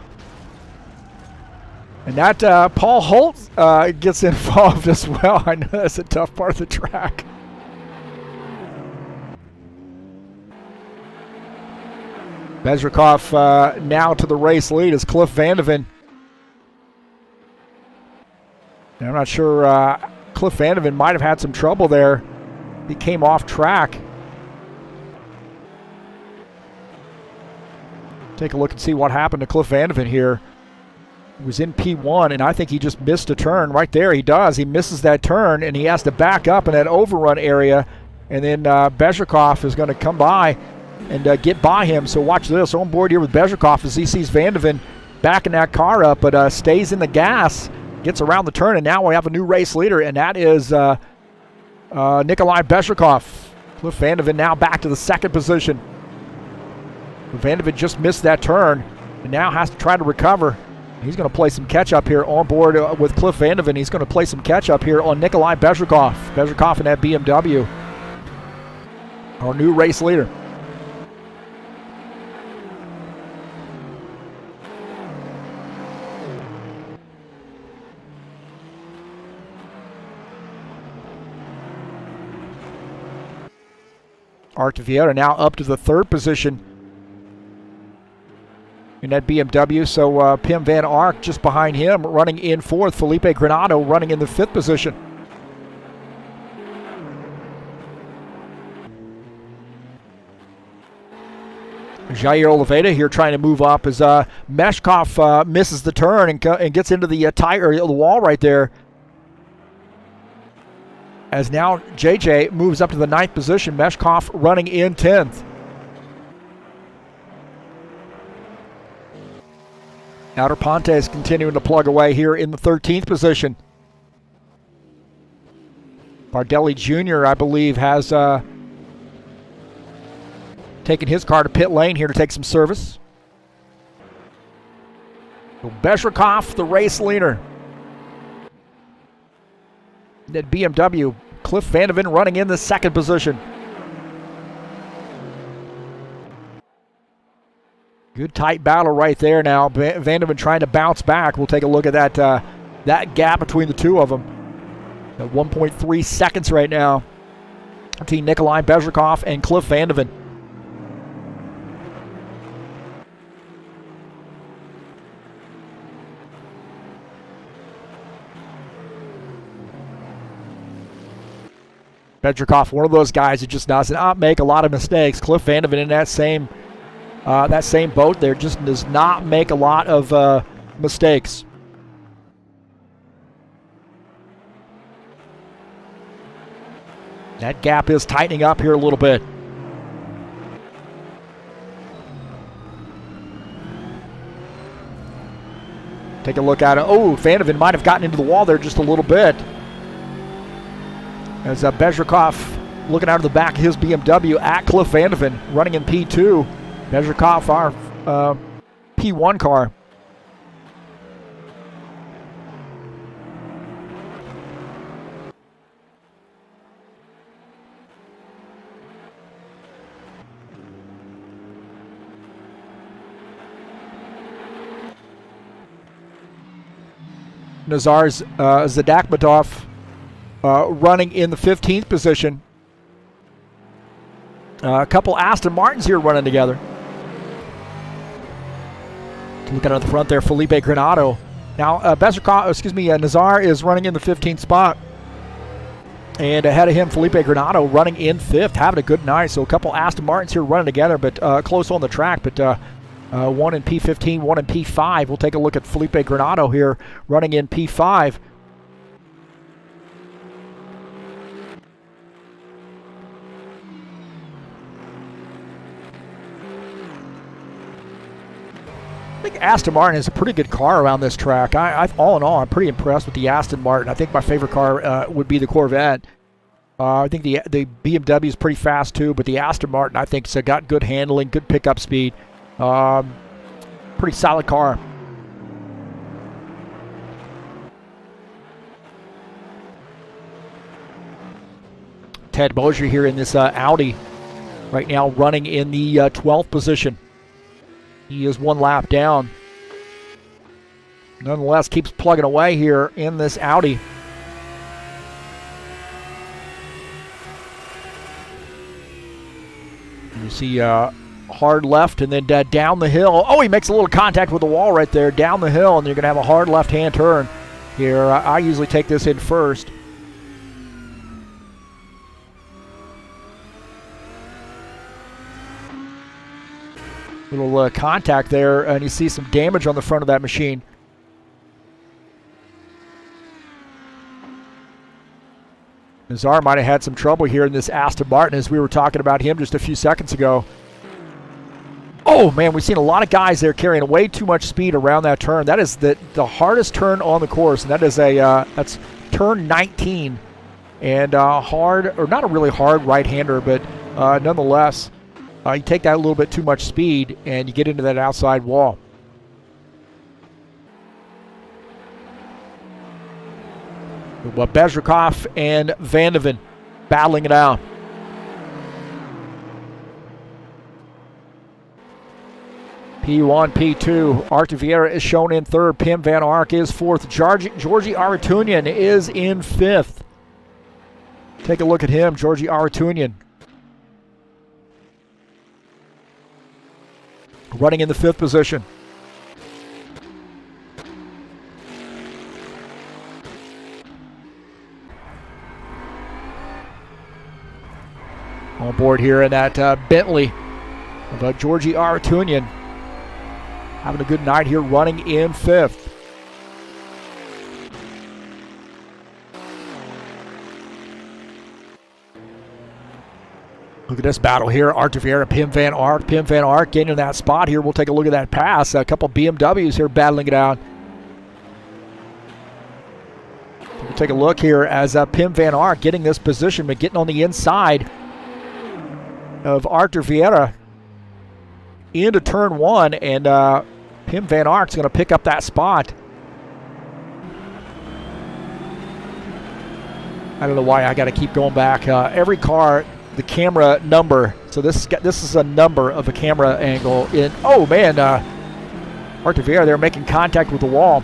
And that Paul Holt gets involved as well. I know that's a tough part of the track. Bezzerkov now to the race lead is Cliff Vandeven. I'm not sure, Cliff Vandeven might have had some trouble there. He came off track. Take a look and see what happened to Cliff Vandeven here. He was in P1, and I think he just missed a turn right there. He does. He misses that turn, and he has to back up in that overrun area. And then Bezzerkov is going to come by and get by him. So watch this. On board here with Bezzerkov as he sees Vandeven backing that car up, but stays in the gas, gets around the turn, and now we have a new race leader, and that is Nikolai Bezrikov. Cliff Vandeven now back to the 2nd position. Vandeven just missed that turn and now has to try to recover. He's going to play some catch-up here on board with Cliff Vandeven. He's going to play some catch-up here on Nikolai Bezrikov. Bezzerkov in that BMW. Our new race leader. Art Vieira now up to the 3rd position in that BMW. So Pim Van Ark just behind him, running in 4th. Felipe Granado running in the 5th position. Jair Oliveira here trying to move up as Meshkov misses the turn and gets into the tire, the wall right there. As now JJ moves up to the 9th position, Meshkov running in 10th. Outer Ponte is continuing to plug away here in the 13th position. Bardelli Jr., I believe, has taken his car to pit lane here to take some service. So Bezzerkov, the race leader. That BMW, Cliff Vandeven running in the 2nd position. Good tight battle right there now. Vandeven trying to bounce back. We'll take a look at that gap between the two of them. At 1.3 seconds right now between Nikolai Bezrikov and Cliff Vandeven. Bezzerkov, one of those guys who just does not make a lot of mistakes. Cliff Vandeven in that same boat there, just does not make a lot of mistakes. That gap is tightening up here a little bit. Take a look at it. Oh, Vandeven might have gotten into the wall there just a little bit. As Bezzerkov looking out of the back of his BMW at Cliff Vandeven, running in P2. Bezzerkov, our P1 car. Nazar's Zadakmatov running in the 15th position. A couple Aston Martins here running together. Looking at the front there, Felipe Granado. Now, Nazar is running in the 15th spot. And ahead of him, Felipe Granado running in 5th, having a good night. So a couple Aston Martins here running together, but close on the track. But one in P15, one in P5. We'll take a look at Felipe Granado here running in P5. I think Aston Martin is a pretty good car around this track. All in all, I'm pretty impressed with the Aston Martin. I think my favorite car would be the Corvette. I think the BMW is pretty fast too, but the Aston Martin, I think, has got good handling, good pickup speed. Pretty solid car. Ted Mosier here in this Audi right now running in the 12th position. He is one lap down. Nonetheless, keeps plugging away here in this Audi. You see hard left and then down the hill. Oh, he makes a little contact with the wall right there. Down the hill, and you're going to have a hard left-hand turn here. I usually take this in first. Little contact there, and you see some damage on the front of that machine. Nazar might have had some trouble here in this Aston Martin, as we were talking about him just a few seconds ago. Oh, man, we've seen a lot of guys there carrying way too much speed around that turn. That is the hardest turn on the course, and that is that's turn 19. And hard, or not a really hard right-hander, but nonetheless, you take that a little bit too much speed, and you get into that outside wall. But Bezzerkov and Vandeven battling it out. P1, P2. Art de Vieira is shown in 3rd. Pim Van Ark is 4th. Georgi Aratunian is in 5th. Take a look at him, Georgi Aratunian. Running in the 5th position. On board here in that Bentley of Georgi Aratunian. Having a good night here, running in 5th. Look at this battle here. Art de Vieira, Pim van Ark. Pim van Ark getting in that spot here. We'll take a look at that pass. A couple BMWs here battling it out. We'll take a look here as Pim van Ark getting this position, but getting on the inside of Art de Vieira into turn 1, and Pim van Ark's going to pick up that spot. I don't know why I got to keep going back. Every car, the camera number. So this is a number of a camera angle. Oh man, Art de Vieira, they're making contact with the wall.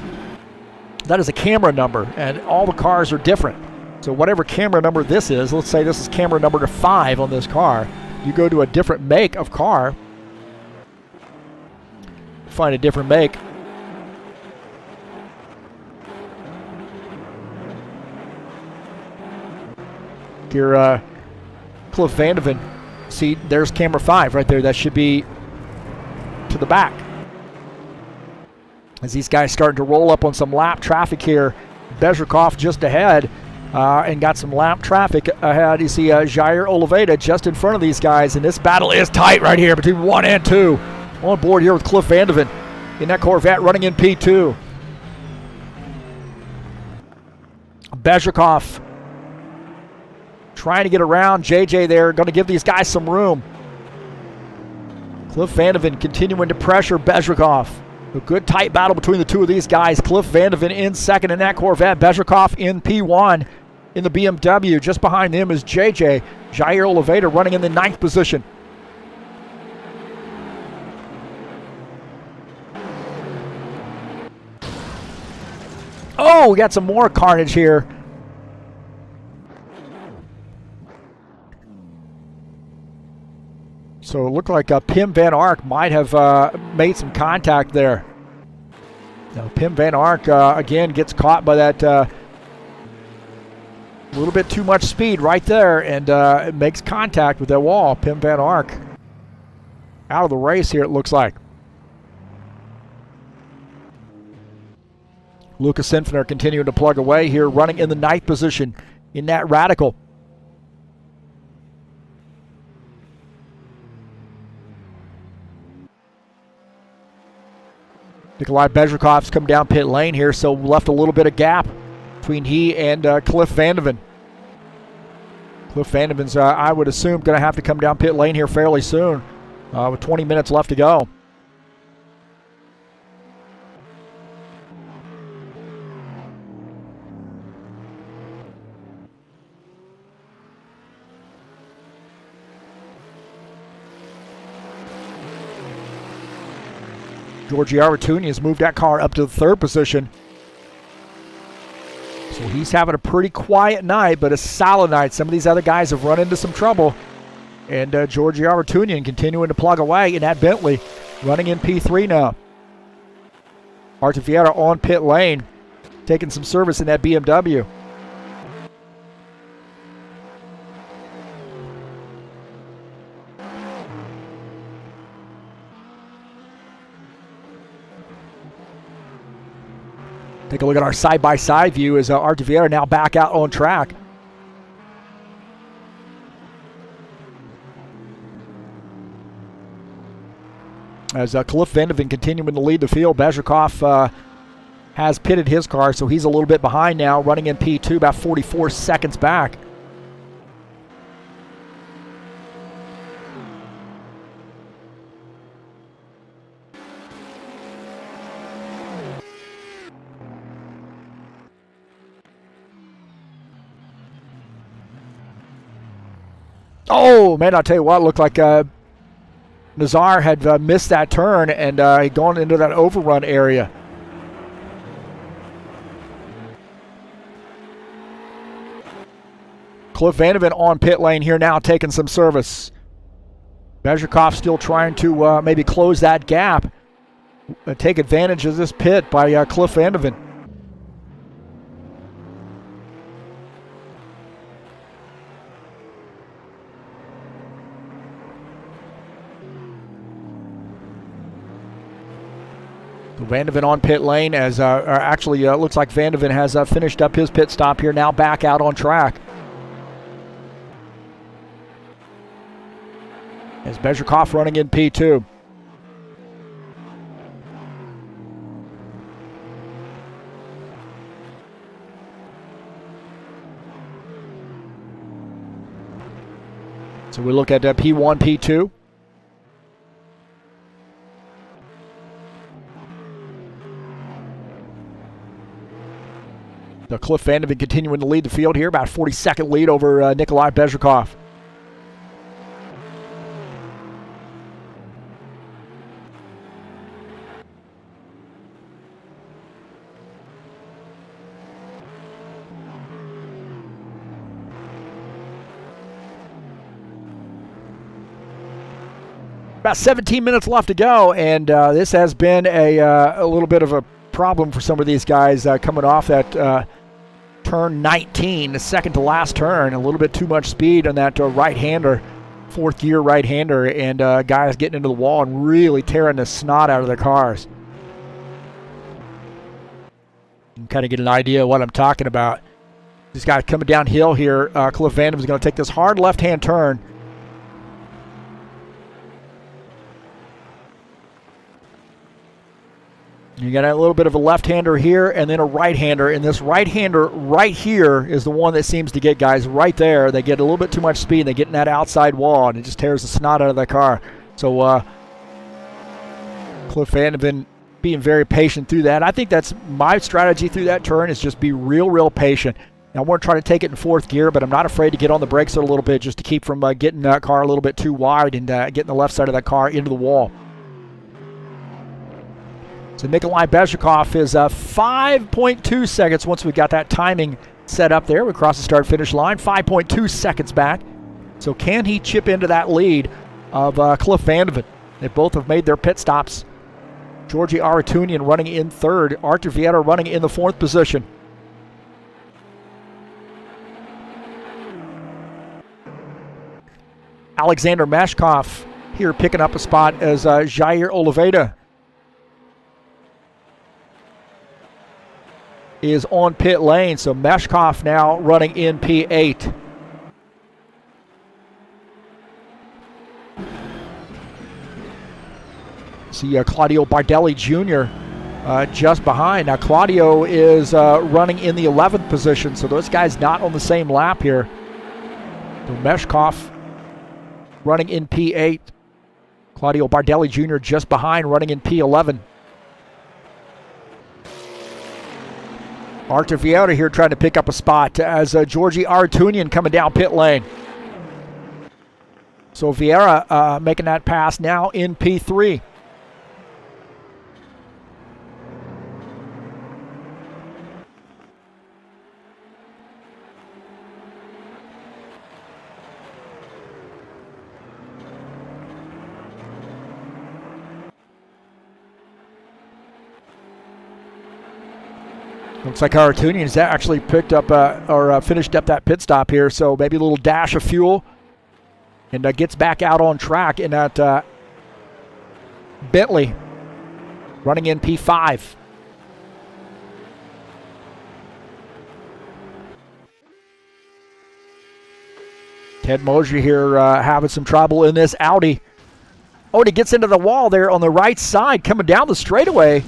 That is a camera number, and all the cars are different. So whatever camera number this is, let's say this is camera number 5 on this car. You go to a different make of car, find a different make. Here, Cliff Van de Ven. See, there's camera 5 right there. That should be to the back. As these guys starting to roll up on some lap traffic here. Bezzerkov just ahead and got some lap traffic ahead. You see Jair Oliveira just in front of these guys, and this battle is tight right here between 1 and 2. On board here with Cliff Van de Ven in that Corvette running in P2. Bezzerkov trying to get around JJ there, going to give these guys some room. Cliff Van de Ven continuing to pressure Bezzerkov. A good tight battle between the two of these guys. Cliff Van de Ven in 2nd in that Corvette. Bezzerkov in P1 in the BMW. Just behind him is JJ. Jair Oliveira running in the 9th position. Oh, we got some more carnage here. So it looked like Pim van Ark might have made some contact there. Now, Pim van Ark, again, gets caught by that little bit too much speed right there, and it makes contact with that wall. Pim van Ark out of the race here, it looks like. Lucas Sinfner continuing to plug away here, running in the 9th position in that Radical. Nikolai Bezrikov's come down pit lane here, so left a little bit of gap between he and Cliff Van de Ven. Cliff Van de Ven's, I would assume, going to have to come down pit lane here fairly soon with 20 minutes left to go. Georgi Aratunian has moved that car up to the 3rd position. So he's having a pretty quiet night, but a solid night. Some of these other guys have run into some trouble. And Georgi Aratunian continuing to plug away in that Bentley, running in P3 now. Art de Vieira on pit lane, taking some service in that BMW. Take a look at our side-by-side view as Art de Vieira now back out on track. As Cliff Van de Ven continuing to lead the field, Bezzerkov has pitted his car, so he's a little bit behind now, running in P2, about 44 seconds back. Oh, man, I'll tell you what, it looked like Nazar had missed that turn and he'd gone into that overrun area. Cliff Van de Ven on pit lane here now, taking some service. Bezzerkov still trying to maybe close that gap, take advantage of this pit by Cliff Van de Ven. So Van de Ven on pit lane as actually looks like Van de Ven has finished up his pit stop here, now back out on track. As Bezzerkov running in P2. So we look at P1, P2. So Cliff Van de Ven continuing to lead the field here, about a 40-second lead over Nikolai Bezrikov. About 17 minutes left to go, and this has been a little bit of a problem for some of these guys coming off that turn 19, the second to last turn. A little bit too much speed on that right-hander, fourth gear right-hander, and guys getting into the wall and really tearing the snot out of their cars. You can kind of get an idea of what I'm talking about. This guy coming downhill here, Cliff Van de Ven is going to take this hard left-hand turn. You got a little bit of a left-hander here and then a right-hander, and this right-hander right here is the one that seems to get guys right there. They get a little bit too much speed, they get in that outside wall, and it just tears the snot out of their car. So Cliff Van de Ven being very patient through that. I think that's my strategy through that turn, is just be real patient. Now, I want to try to take it in fourth gear, but I'm not afraid to get on the brakes a little bit just to keep from getting that car a little bit too wide and getting the left side of that car into the wall. So Nikolai Bezrikov is 5.2 seconds once we got that timing set up there. We cross the start-finish line, 5.2 seconds back. So can he chip into that lead of Cliff Van de Ven? They both have made their pit stops. Georgi Aratunian running in third. Artur Vieira running in the fourth position. Alexander Meshkov here picking up a spot as Jair Oliveira is on pit lane. So Meshkov now running in P8. See Claudio Bardelli Jr. Just behind. Now Claudio is running in the 11th position, so those guys not on the same lap here. So Meshkov running in P8. Claudio Bardelli Jr. just behind, running in P11. Artur Vieira here trying to pick up a spot as Georgi Aratunian coming down pit lane. So Vieira making that pass now in P3. Looks like Aratunian has actually picked up or finished up that pit stop here, so maybe a little dash of fuel, and gets back out on track in that Bentley, running in P5. Ted Mosier here having some trouble in this Audi. Oh, and he gets into the wall there on the right side, coming down the straightaway,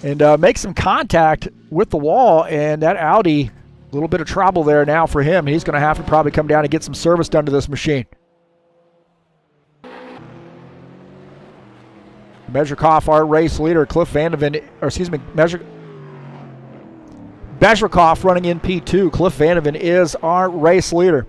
and makes some contact with the wall, and that Audi, a little bit of trouble there now for him. He's going to have to probably come down and get some service done to this machine. Bezzerkov, our race leader, Cliff Van de Ven, or excuse me, Bezzerkov running in P2. Cliff Van de Ven is our race leader.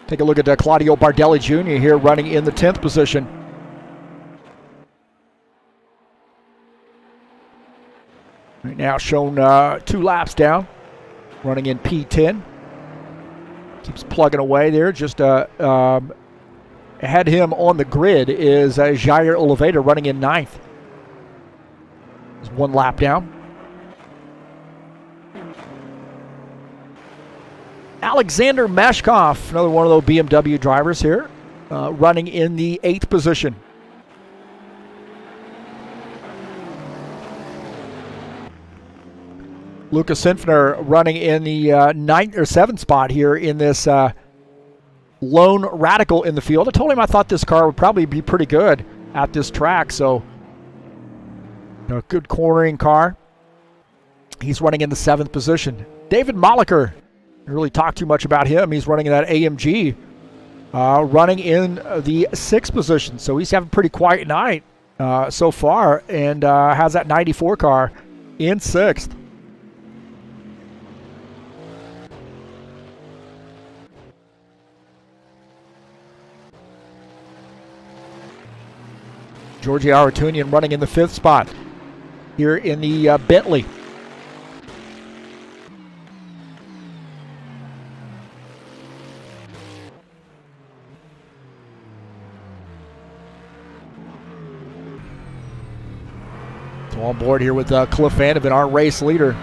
Take a look at Claudio Bardelli Jr. here running in the 10th position. Now shown 2 laps down, running in P10. Keeps plugging away there. Just ahead him on the grid is Jair Oliveira running in 9th. He's 1 lap down. Alexander Meshkov, another one of those BMW drivers here, running in the 8th position. Luca Sinfner running in the 9th or 7th spot here in this lone radical in the field. I told him I thought this car would probably be pretty good at this track, so good cornering car. He's running in the 7th position. David Moliker, I really talk too much about him. He's running in that AMG, running in the 6th position, so he's having a pretty quiet night so far, and has that 94 car in 6th. Georgi Aratunian running in the 5th spot here in the Bentley. So on board here with Cliff Vandeven, our race leader,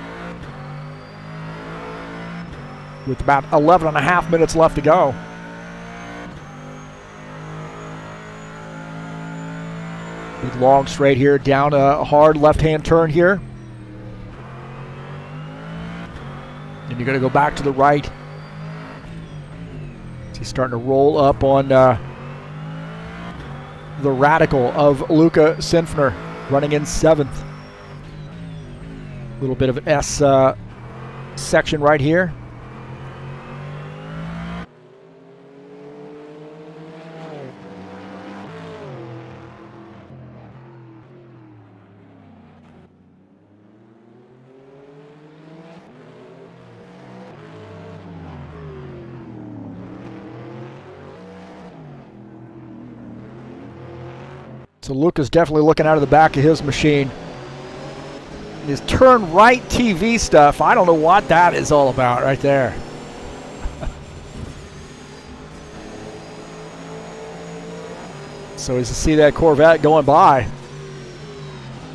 with about 11 and a half minutes left to go. Big long straight here, down a hard left-hand turn here. And you're going to go back to the right. He's starting to roll up on the radical of Luca Sinfner, running in 7th. A little bit of an S section right here. So Luca's definitely looking out of the back of his machine. His turn right TV stuff, I don't know what that is all about right there. So as you see that Corvette going by,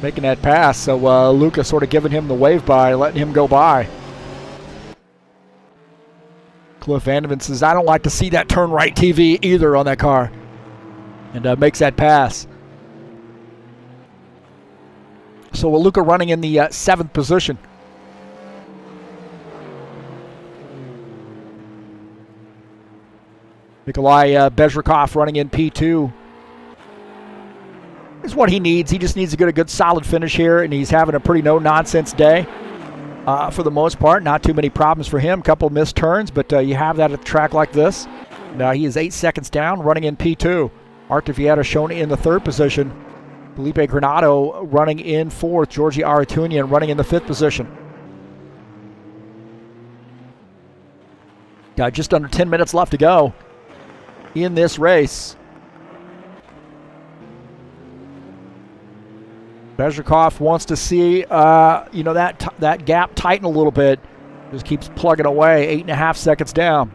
making that pass. So Luca sort of giving him the wave by, letting him go by. Cliff Vandeven says, I don't like to see that turn right TV either on that car. And makes that pass. So Luca running in the 7th position. Nikolai Bezrikov running in P2. Is what he needs. He just needs to get a good solid finish here, and he's having a pretty no-nonsense day for the most part. Not too many problems for him. Couple missed turns, but you have that at a track like this. Now he is 8 seconds down, running in P2. Artur Vieta shown in the 3rd position. Felipe Granado running in 4th. Georgi Aratunian running in the 5th position. Got just under 10 minutes left to go in this race. Bezzerkov wants to see, that gap tighten a little bit. Just keeps plugging away. 8.5 seconds down.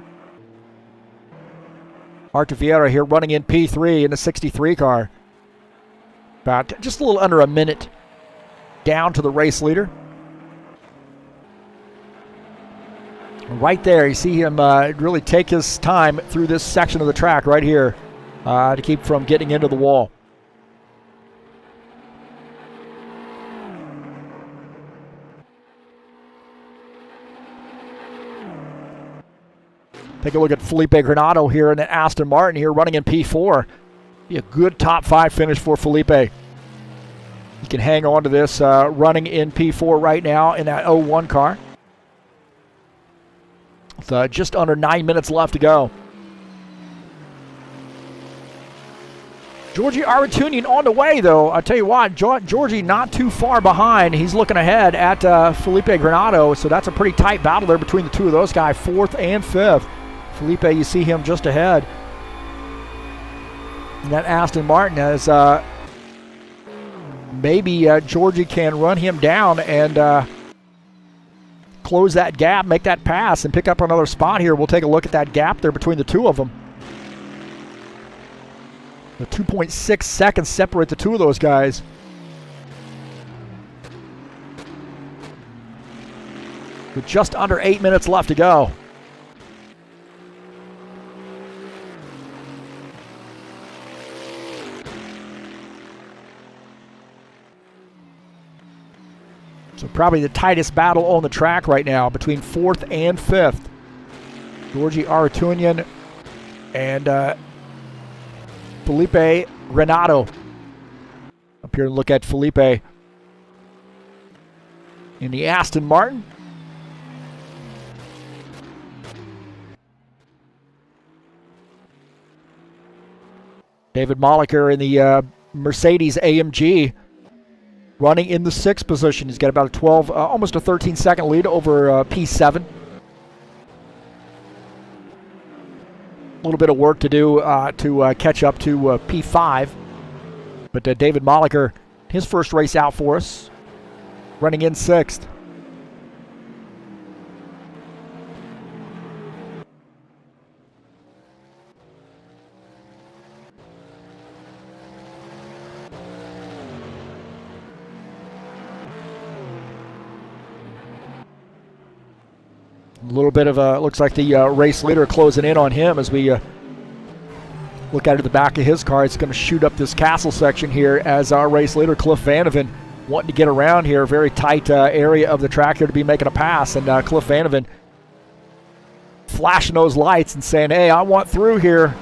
Artur Vieta here running in P3 in the 63 car. About just a little under a minute down to the race leader. Right there, you see him really take his time through this section of the track right here to keep from getting into the wall. Take a look at Felipe Granado here in the Aston Martin here running in P4. Be a good top 5 finish for Felipe. He can hang on to this running in P4 right now in that 01 car. With just under 9 minutes left to go. Georgi Aratunian on the way, though. I tell you what, Georgi not too far behind. He's looking ahead at Felipe Granado, so that's a pretty tight battle there between the two of those guys, 4th and 5th. Felipe, you see him just ahead. And that Aston Martin has maybe Georgi can run him down and close that gap, make that pass, and pick up another spot here. We'll take a look at that gap there between the two of them. The 2.6 seconds separate the two of those guys. With just under 8 minutes left to go. So probably the tightest battle on the track right now between 4th and 5th. Georgi Aratunian and Felipe Renato. Up here and look at Felipe in the Aston Martin. David Moliker in the Mercedes-AMG. Running in the 6th position. He's got about a 12, almost a 13-second lead over P7. A little bit of work to do to catch up to P5. But David Moliker, his first race out for us, running in 6th. A little bit of looks like the race leader closing in on him as we look out at the back of his car. It's going to shoot up this castle section here as our race leader, Cliff Vandeven, wanting to get around here. Very tight area of the track here to be making a pass. And Cliff Vandeven flashing those lights and saying, hey, I want through here.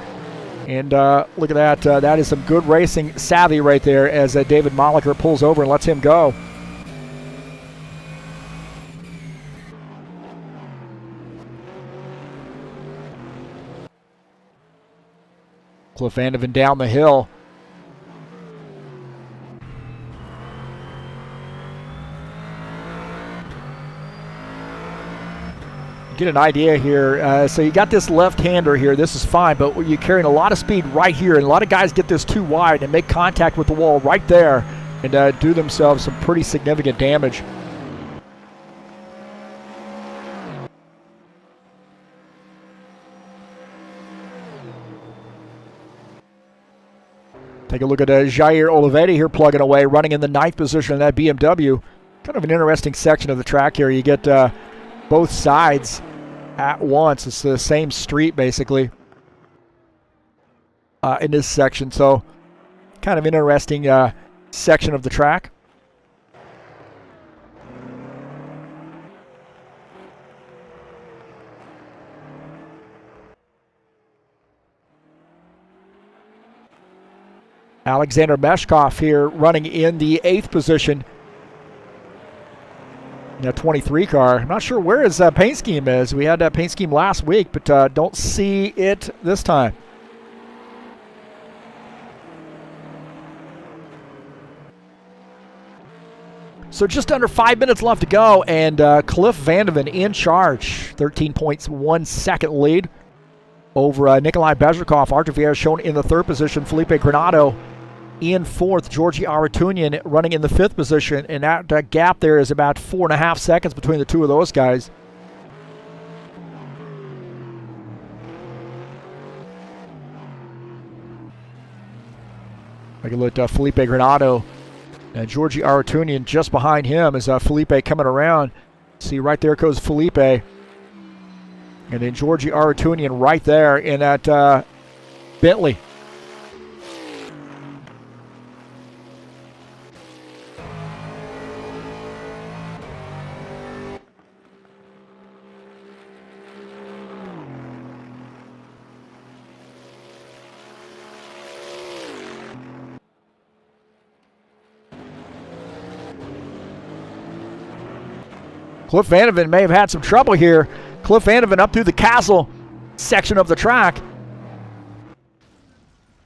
And look at that. That is some good racing savvy right there as David Moliker pulls over and lets him go. Cliff Vandeven down the hill. Get an idea here. So you got this left-hander here. This is fine, but you're carrying a lot of speed right here, and a lot of guys get this too wide and make contact with the wall right there and do themselves some pretty significant damage. Take a look at Jair Olivetti here plugging away, running in the 9th position in that BMW. Kind of an interesting section of the track here. You get both sides at once. It's the same street, basically, in this section. So kind of interesting section of the track. Alexander Meshkov here running in the 8th position in a 23 car. I'm not sure where his paint scheme is. We had that paint scheme last week, but don't see it this time. So just under 5 minutes left to go, and Cliff Vandeven in charge. 13.1 second lead over Nikolai Bezrikov. Artevier shown in the 3rd position. Felipe Granado in 4th. Georgi Aratunian running in the 5th position, and that gap there is about 4.5 seconds between the two of those guys. Take a look at Felipe Granado and Georgi Aratunian just behind him as Felipe coming around. See, right there goes Felipe. And then Georgi Aratunian right there in that Bentley. Cliff Vandeven may have had some trouble here. Cliff Vandeven up through the castle section of the track.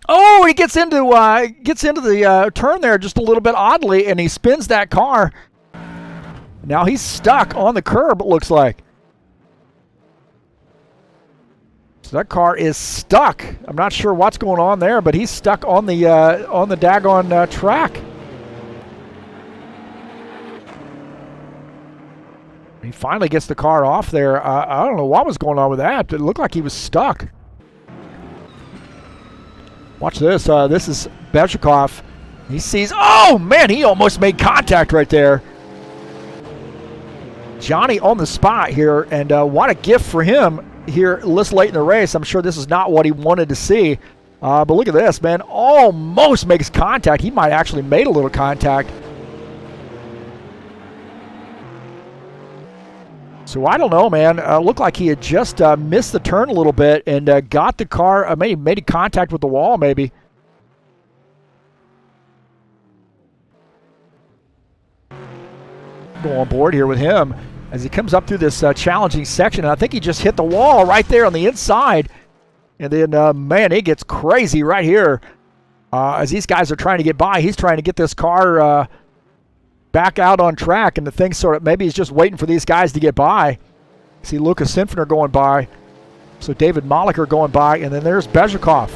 Oh, he gets into the turn there just a little bit oddly, and he spins that car. Now he's stuck on the curb, it looks like. So that car is stuck. I'm not sure what's going on there, but he's stuck on the daggone track. He finally gets the car off there. I don't know what was going on with that. It looked like he was stuck. Watch this. This is Bezzerkov. He sees, oh man, he almost made contact right there. Johnny on the spot here, and what a gift for him here this late in the race. I'm sure this is not what he wanted to see. But look at this, man. Almost makes contact. He might actually made a little contact. So I don't know, man. Looked like he had just missed the turn a little bit and got the car, made a contact with the wall maybe. Go on board here with him as he comes up through this challenging section. And I think he just hit the wall right there on the inside. And then, man, it gets crazy right here. As these guys are trying to get by, he's trying to get this car back out on track. And the thing sort of, maybe he's just waiting for these guys to get by. See Lucas Sinfner going by. So David Moliker going by. And then there's Bezzerkov.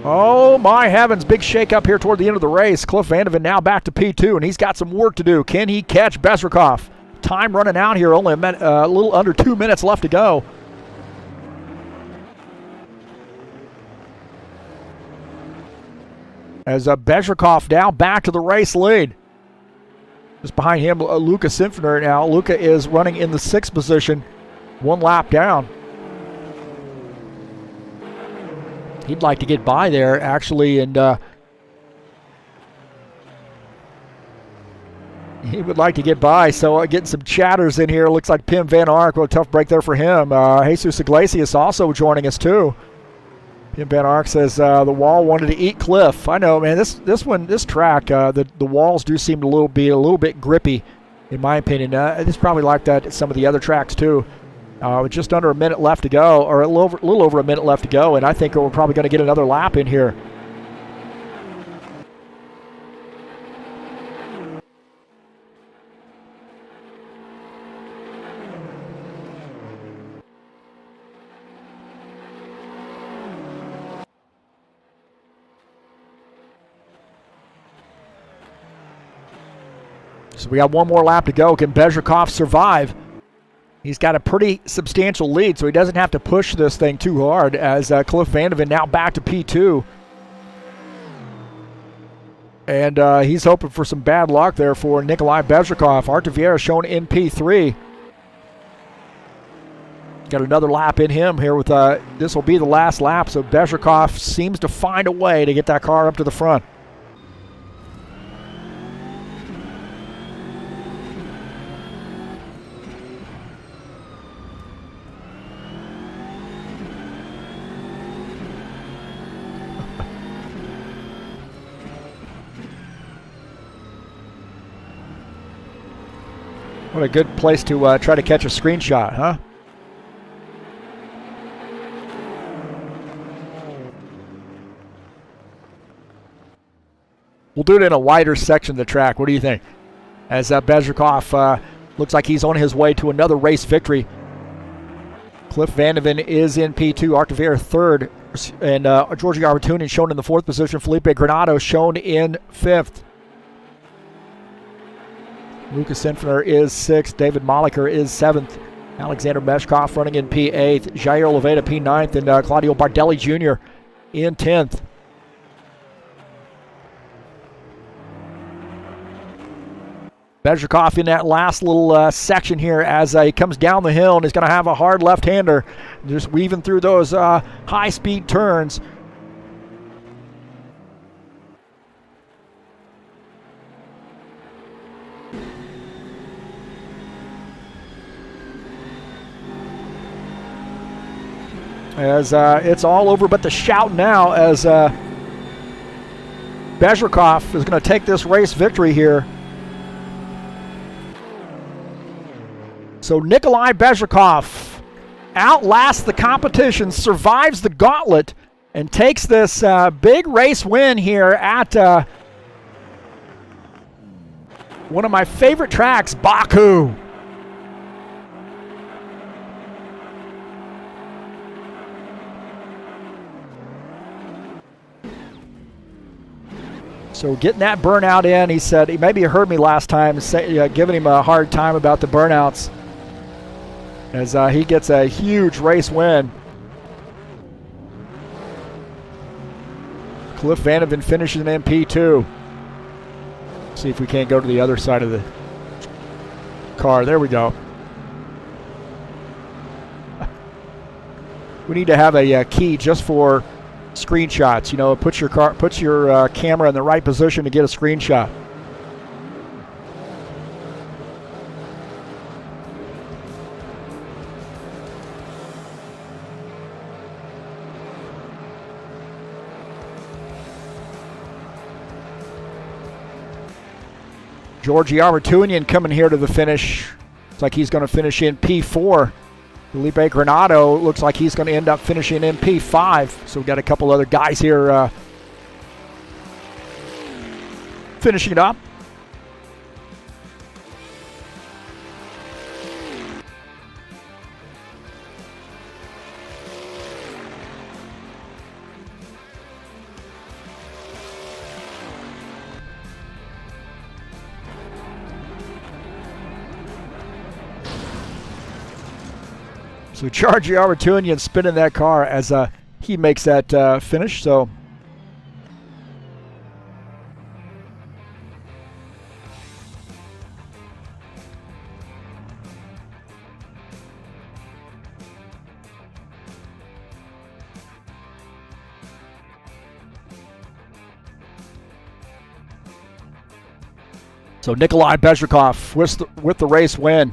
Oh, my heavens. Big shake-up here toward the end of the race. Cliff Vandeven now back to P2, and he's got some work to do. Can he catch Bezzerkov? Time running out here. Only a little under 2 minutes left to go. As Bezzerkov now back to the race lead. Just behind him, Luca Sinfner now. Luca is running in the 6th position, 1 lap down. He'd like to get by there, actually, and he would like to get by. So getting some chatters in here. Looks like Pim Van Ark. Well, a tough break there for him. Jesus Iglesias also joining us too. Pim Van Ark says the wall wanted to eat Cliff. I know, man. This track, the walls do seem to be a little bit grippy, in my opinion. It's probably like that at some of the other tracks too. With just under a minute left to go, or a little over a minute left to go, and I think we're probably going to get another lap in here. So we got one more lap to go. Can Bezzerkov survive? He's got a pretty substantial lead, so he doesn't have to push this thing too hard, as Cliff Vandeven now back to P2. And he's hoping for some bad luck there for Nikolai Bezrikov. Artaviera shown in P3. Got another lap in him here with this will be the last lap, so Bezzerkov seems to find a way to get that car up to the front. What a good place to try to catch a screenshot, huh? We'll do it in a wider section of the track. What do you think? As Bezzerkov looks like he's on his way to another race victory. Cliff Vandeven is in P2, Artaviera 3rd, and Georgi Arbatunian shown in the 4th position. Felipe Granado shown in 5th. Lucas Sinfner is 6th. David Moliker is 7th. Alexander Meshkov running in P8th. Jair Oliveira P9th. And Claudio Bardelli Jr. in 10th. Bezzerkov in that last little section here as he comes down the hill and is going to have a hard left-hander. Just weaving through those high-speed turns. As it's all over but the shout now, as Bezzerkov is going to take this race victory here. So Nikolai Bezrikov outlasts the competition, survives the gauntlet, and takes this big race win here at one of my favorite tracks, Baku. So getting that burnout in, he said, maybe he heard me last time, giving him a hard time about the burnouts. as he gets a huge race win. Cliff Vandeven finishes in P2. See if we can't go to the other side of the car. There we go. We need to have a key just for screenshots. You know, puts your camera in the right position to get a screenshot. Georgi Artunian coming here to the finish. Looks like he's going to finish in P4. Felipe Granado looks like he's going to end up finishing in P5. So we've got a couple other guys here finishing it up. So Georgi Artunian spinning that car as he makes that finish. So Nikolai Bezrikov with the race win.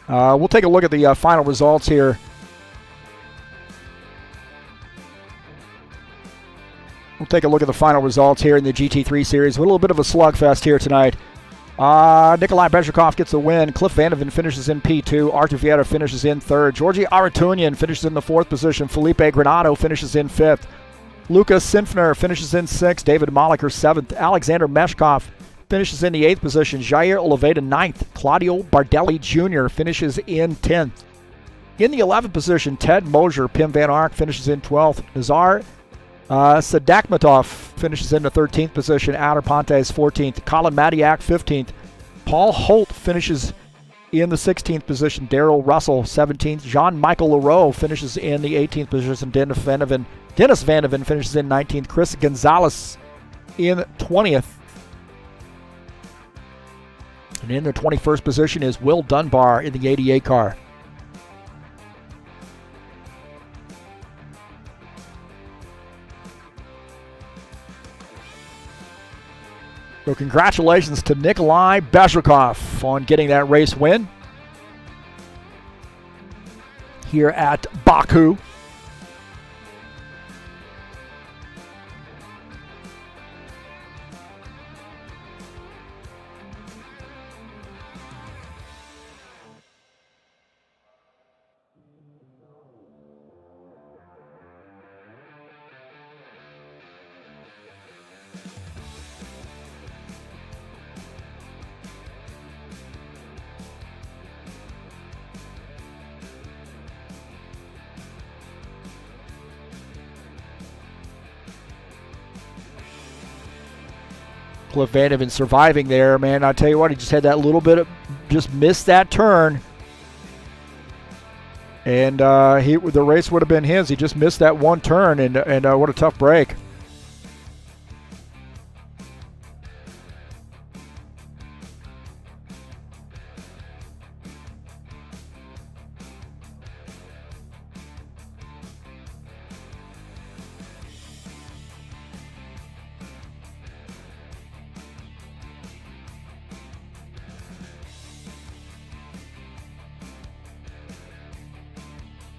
We'll take a look at the final results here. We'll take a look at the final results here in the GT3 series. A little bit of a slugfest here tonight. Nikolai Bezrikov gets the win. Cliff Vandeven finishes in P2. Artur Vieta finishes in 3rd. Georgi Artunian finishes in the 4th position. Felipe Granado finishes in 5th. Lucas Sinfner finishes in 6th. David Moliker 7th. Alexander Meshkov finishes in the 8th position. Jair Oliveira 9th. Claudio Bardelli Jr. finishes in 10th. In the 11th position, Ted Mosier, Pim Van Ark finishes in 12th. Nazar Sadakmatov finishes in the 13th position. Outer Pontes 14th. Colin Madiak 15th. Paul Holt finishes in the 16th position. Daryl Russell 17th. Jean-Michael Leroux finishes in the 18th position. Dennis Vandeven finishes in 19th. Chris Gonzalez in 20th. And in the 21st position is Will Dunbar in the 88 car. So congratulations to Nikolai Bezrikov on getting that race win here at Baku. Cliff Vandeven surviving there, man. I tell you what, he just had that little bit of, just missed that turn. And the race would have been his. He just missed that one turn, and what a tough break.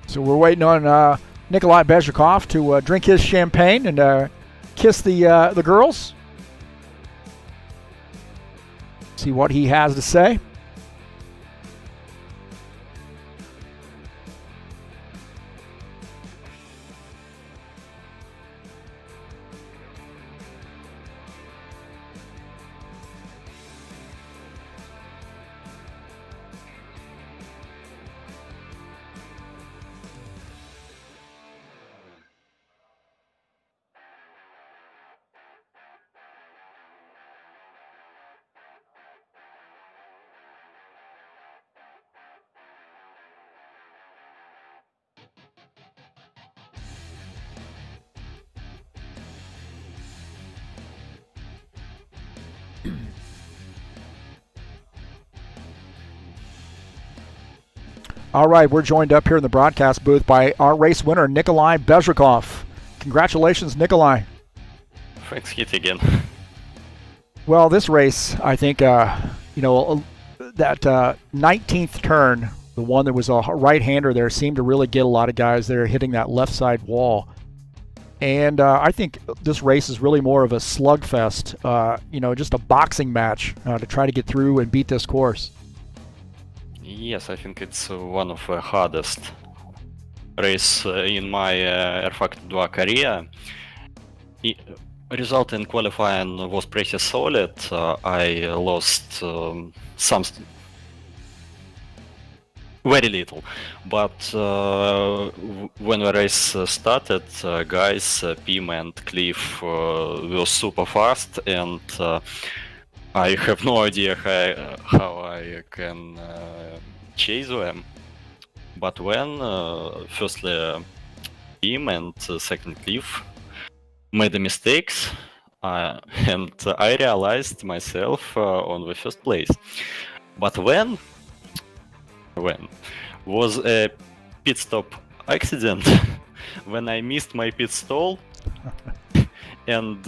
So we're waiting on Nikolai Bezrikov to drink his champagne and kiss the girls. See what he has to say. All right, we're joined up here in the broadcast booth by our race winner, Nikolai Bezrikov. Congratulations, Nikolai. Thanks, Heath, again. Well, this race, I think, that 19th turn, the one that was a right-hander there, seemed to really get a lot of guys there hitting that left side wall. And I think this race is really more of a slugfest, just a boxing match to try to get through and beat this course. Yes, I think it's one of the hardest race in my rFactor 2 career. Result in qualifying was pretty solid. I lost very little, but when the race started, guys, Pim and Cliff were super fast, and I have no idea how I can chase them. But when firstly Pim and second Cliff made the mistakes, and I realized myself on the first place. But when was a pit stop accident, when I missed my pit stall, and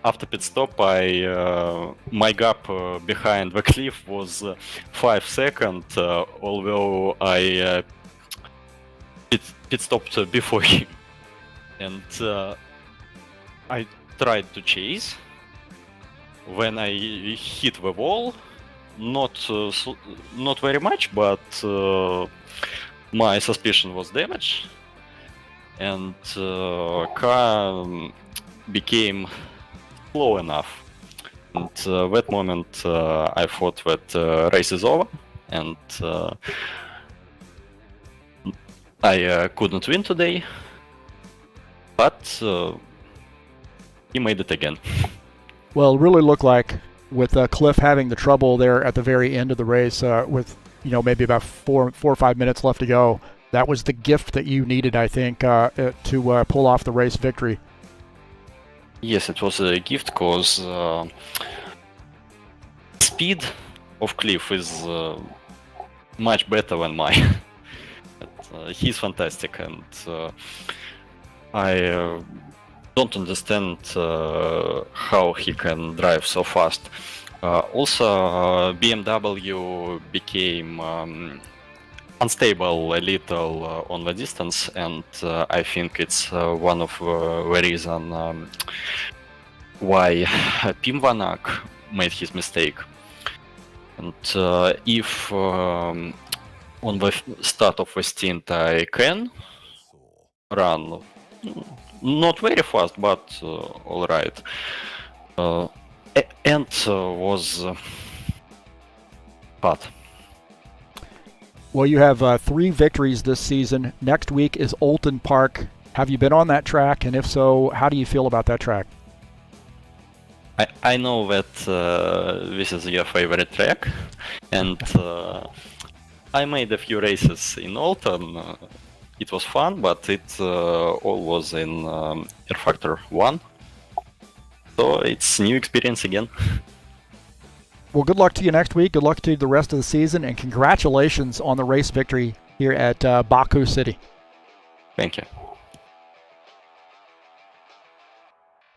after pit stop, my gap behind the cliff was 5 seconds, although I pit stopped before him, and I tried to chase. When I hit the wall, not very much, but my suspension was damaged, and car became slow enough. And that moment, I thought that race is over, and I couldn't win today. But he made it again. Well, it really looked like, with Cliff having the trouble there at the very end of the race, with maybe about 4 or 5 minutes left to go, that was the gift that you needed, I think, to pull off the race victory. Yes, it was a gift, because speed of Cliff is much better than mine. He's fantastic, and I don't understand how he can drive so fast. Also, BMW became unstable a little on the distance, and I think it's one of the reasons why Pim Vanak made his mistake. And if on the start of the stint I can run not very fast, but all right. And was hard. Well, you have 3 victories this season. Next week is Oulton Park. Have you been on that track? And if so, how do you feel about that track? I know that this is your favorite track, and I made a few races in Oulton. It was fun, but it all was in rFactor 1. So it's new experience again. Well, good luck to you next week. Good luck to you the rest of the season, and congratulations on the race victory here at Baku City. Thank you.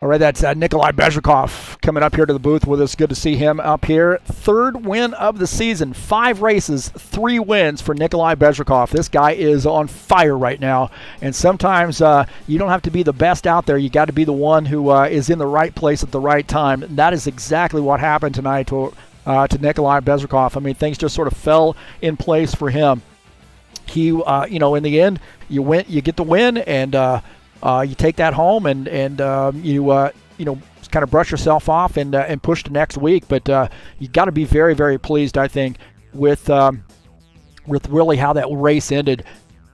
All right, that's Nikolai Bezrikov coming up here to the booth with us. Good to see him up here. 3rd win of the season. 5 races, 3 wins for Nikolai Bezrikov. This guy is on fire right now. And sometimes you don't have to be the best out there. You got to be the one who is in the right place at the right time. And that is exactly what happened tonight to Nikolai Bezrikov. I mean, things just sort of fell in place for him. He, in the end, you get the win, and you take that home, and you kind of brush yourself off and push to next week. But you got to be very, very pleased, I think, with really how that race ended,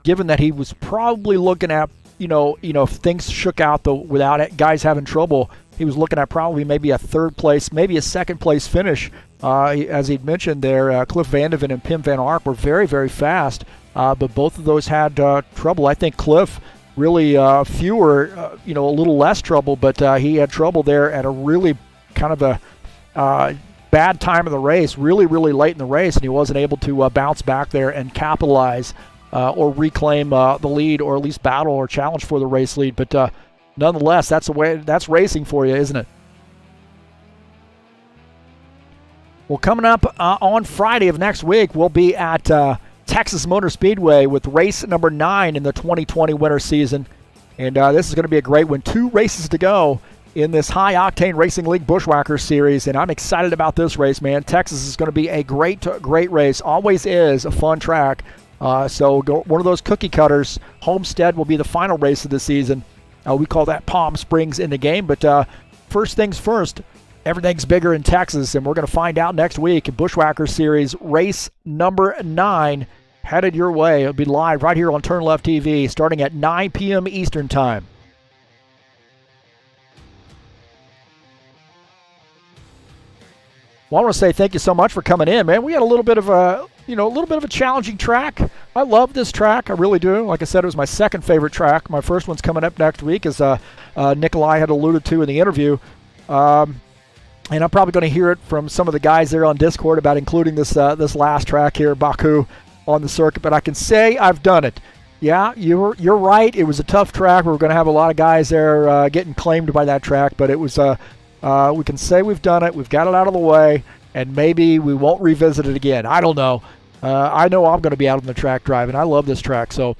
given that he was probably looking at, if things shook out without it, guys having trouble, he was looking at probably maybe a 3rd place, maybe a 2nd place finish. As he'd mentioned there, Cliff Vandeven and Pim Van Ark were very, very fast, but both of those had trouble. I think Cliff really fewer, a little less trouble, but he had trouble there at a really kind of bad time of the race, really, really late in the race, and he wasn't able to bounce back there and capitalize or reclaim the lead, or at least battle or challenge for the race lead. But nonetheless, that's the way. That's racing for you, isn't it? Well, coming up on Friday of next week, we'll be at Texas Motor Speedway with race number 9 in the 2020 winter season. And this is going to be a great one. 2 races to go in this High Octane Racing League Bushwhacker Series, and I'm excited about this race, man. Texas is going to be a great race. Always is a fun track. So one of those cookie cutters. Homestead will be the final race of the season. We call that Palm Springs in the game. But first things first, everything's bigger in Texas, and we're going to find out next week. Bushwhacker Series race number 9 headed your way. It'll be live right here on TurnLeftTV starting at 9 p.m. Eastern Time. Well, I want to say thank you so much for coming in, man. We had a little bit of a challenging track. I love this track, I really do. Like I said, it was my second favorite track. My first one's coming up next week, as Nikolai had alluded to in the interview. And I'm probably going to hear it from some of the guys there on Discord about including this last track here, Baku, on the circuit. But I can say I've done it. Yeah, you're right. It was a tough track. We were going to have a lot of guys there getting claimed by that track. But it was we can say we've done it. We've got it out of the way. And maybe we won't revisit it again. I don't know. I know I'm going to be out on the track driving. I love this track. So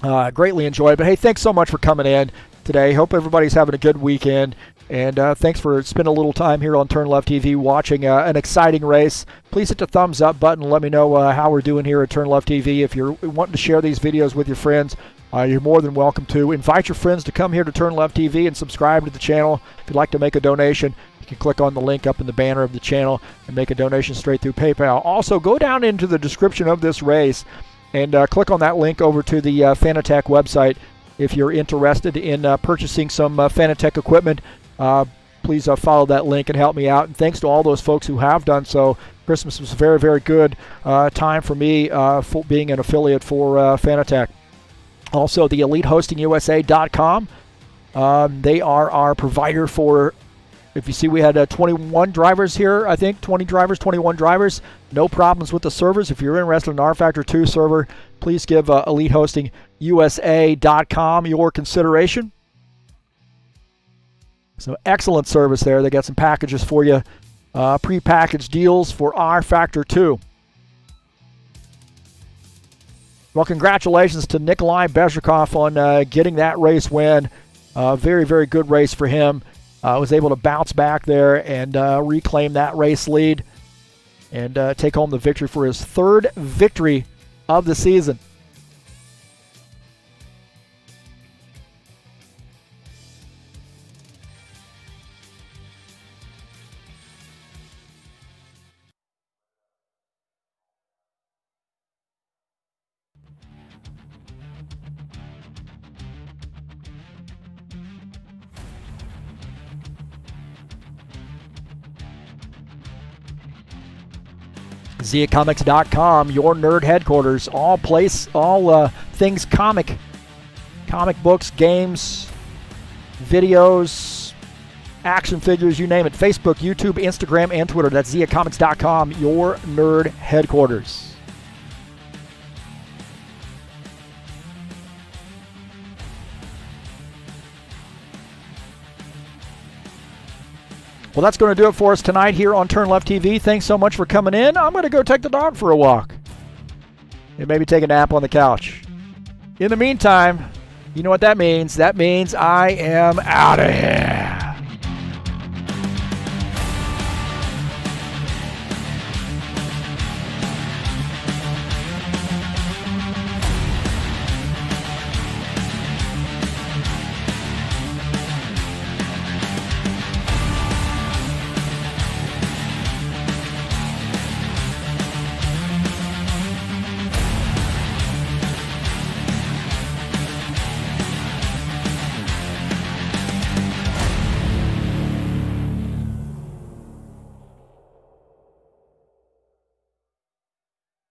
greatly enjoy it. But, hey, thanks so much for coming in today. Hope everybody's having a good weekend. And thanks for spending a little time here on TurnLeftTV watching an exciting race. Please hit the thumbs up button and let me know how we're doing here at TurnLeftTV. If you're wanting to share these videos with your friends, you're more than welcome to. Invite your friends to come here to TurnLeftTV and subscribe to the channel. If you'd like to make a donation, you can click on the link up in the banner of the channel and make a donation straight through PayPal. Also, go down into the description of this race and click on that link over to the Fanatec website if you're interested in purchasing some Fanatec equipment. Please follow that link and help me out. And thanks to all those folks who have done so. Christmas was a very, very good time for me for being an affiliate for Fanatec. Also, the EliteHostingUSA.com. They are our provider for, if you see, we had 21 drivers here, I think, 21 drivers. No problems with the servers. If you're interested in an rFactor 2 server, please give EliteHostingUSA.com your consideration. So excellent service there. They got some packages for you, pre-packaged deals for rFactor 2. Well, congratulations to Nikolai Bezrikov on getting that race win. Very, very good race for him. Was able to bounce back there and reclaim that race lead and take home the victory for his 3rd victory of the season. ZiaComics.com, your nerd headquarters. All things comic books, games, videos, action figures, you name it. Facebook, YouTube, Instagram, and Twitter. That's ZiaComics.com, your nerd headquarters. Well, that's going to do it for us tonight here on TurnLeftTV. Thanks so much for coming in. I'm going to go take the dog for a walk and maybe take a nap on the couch. In the meantime, you know what that means. That means I am out of here.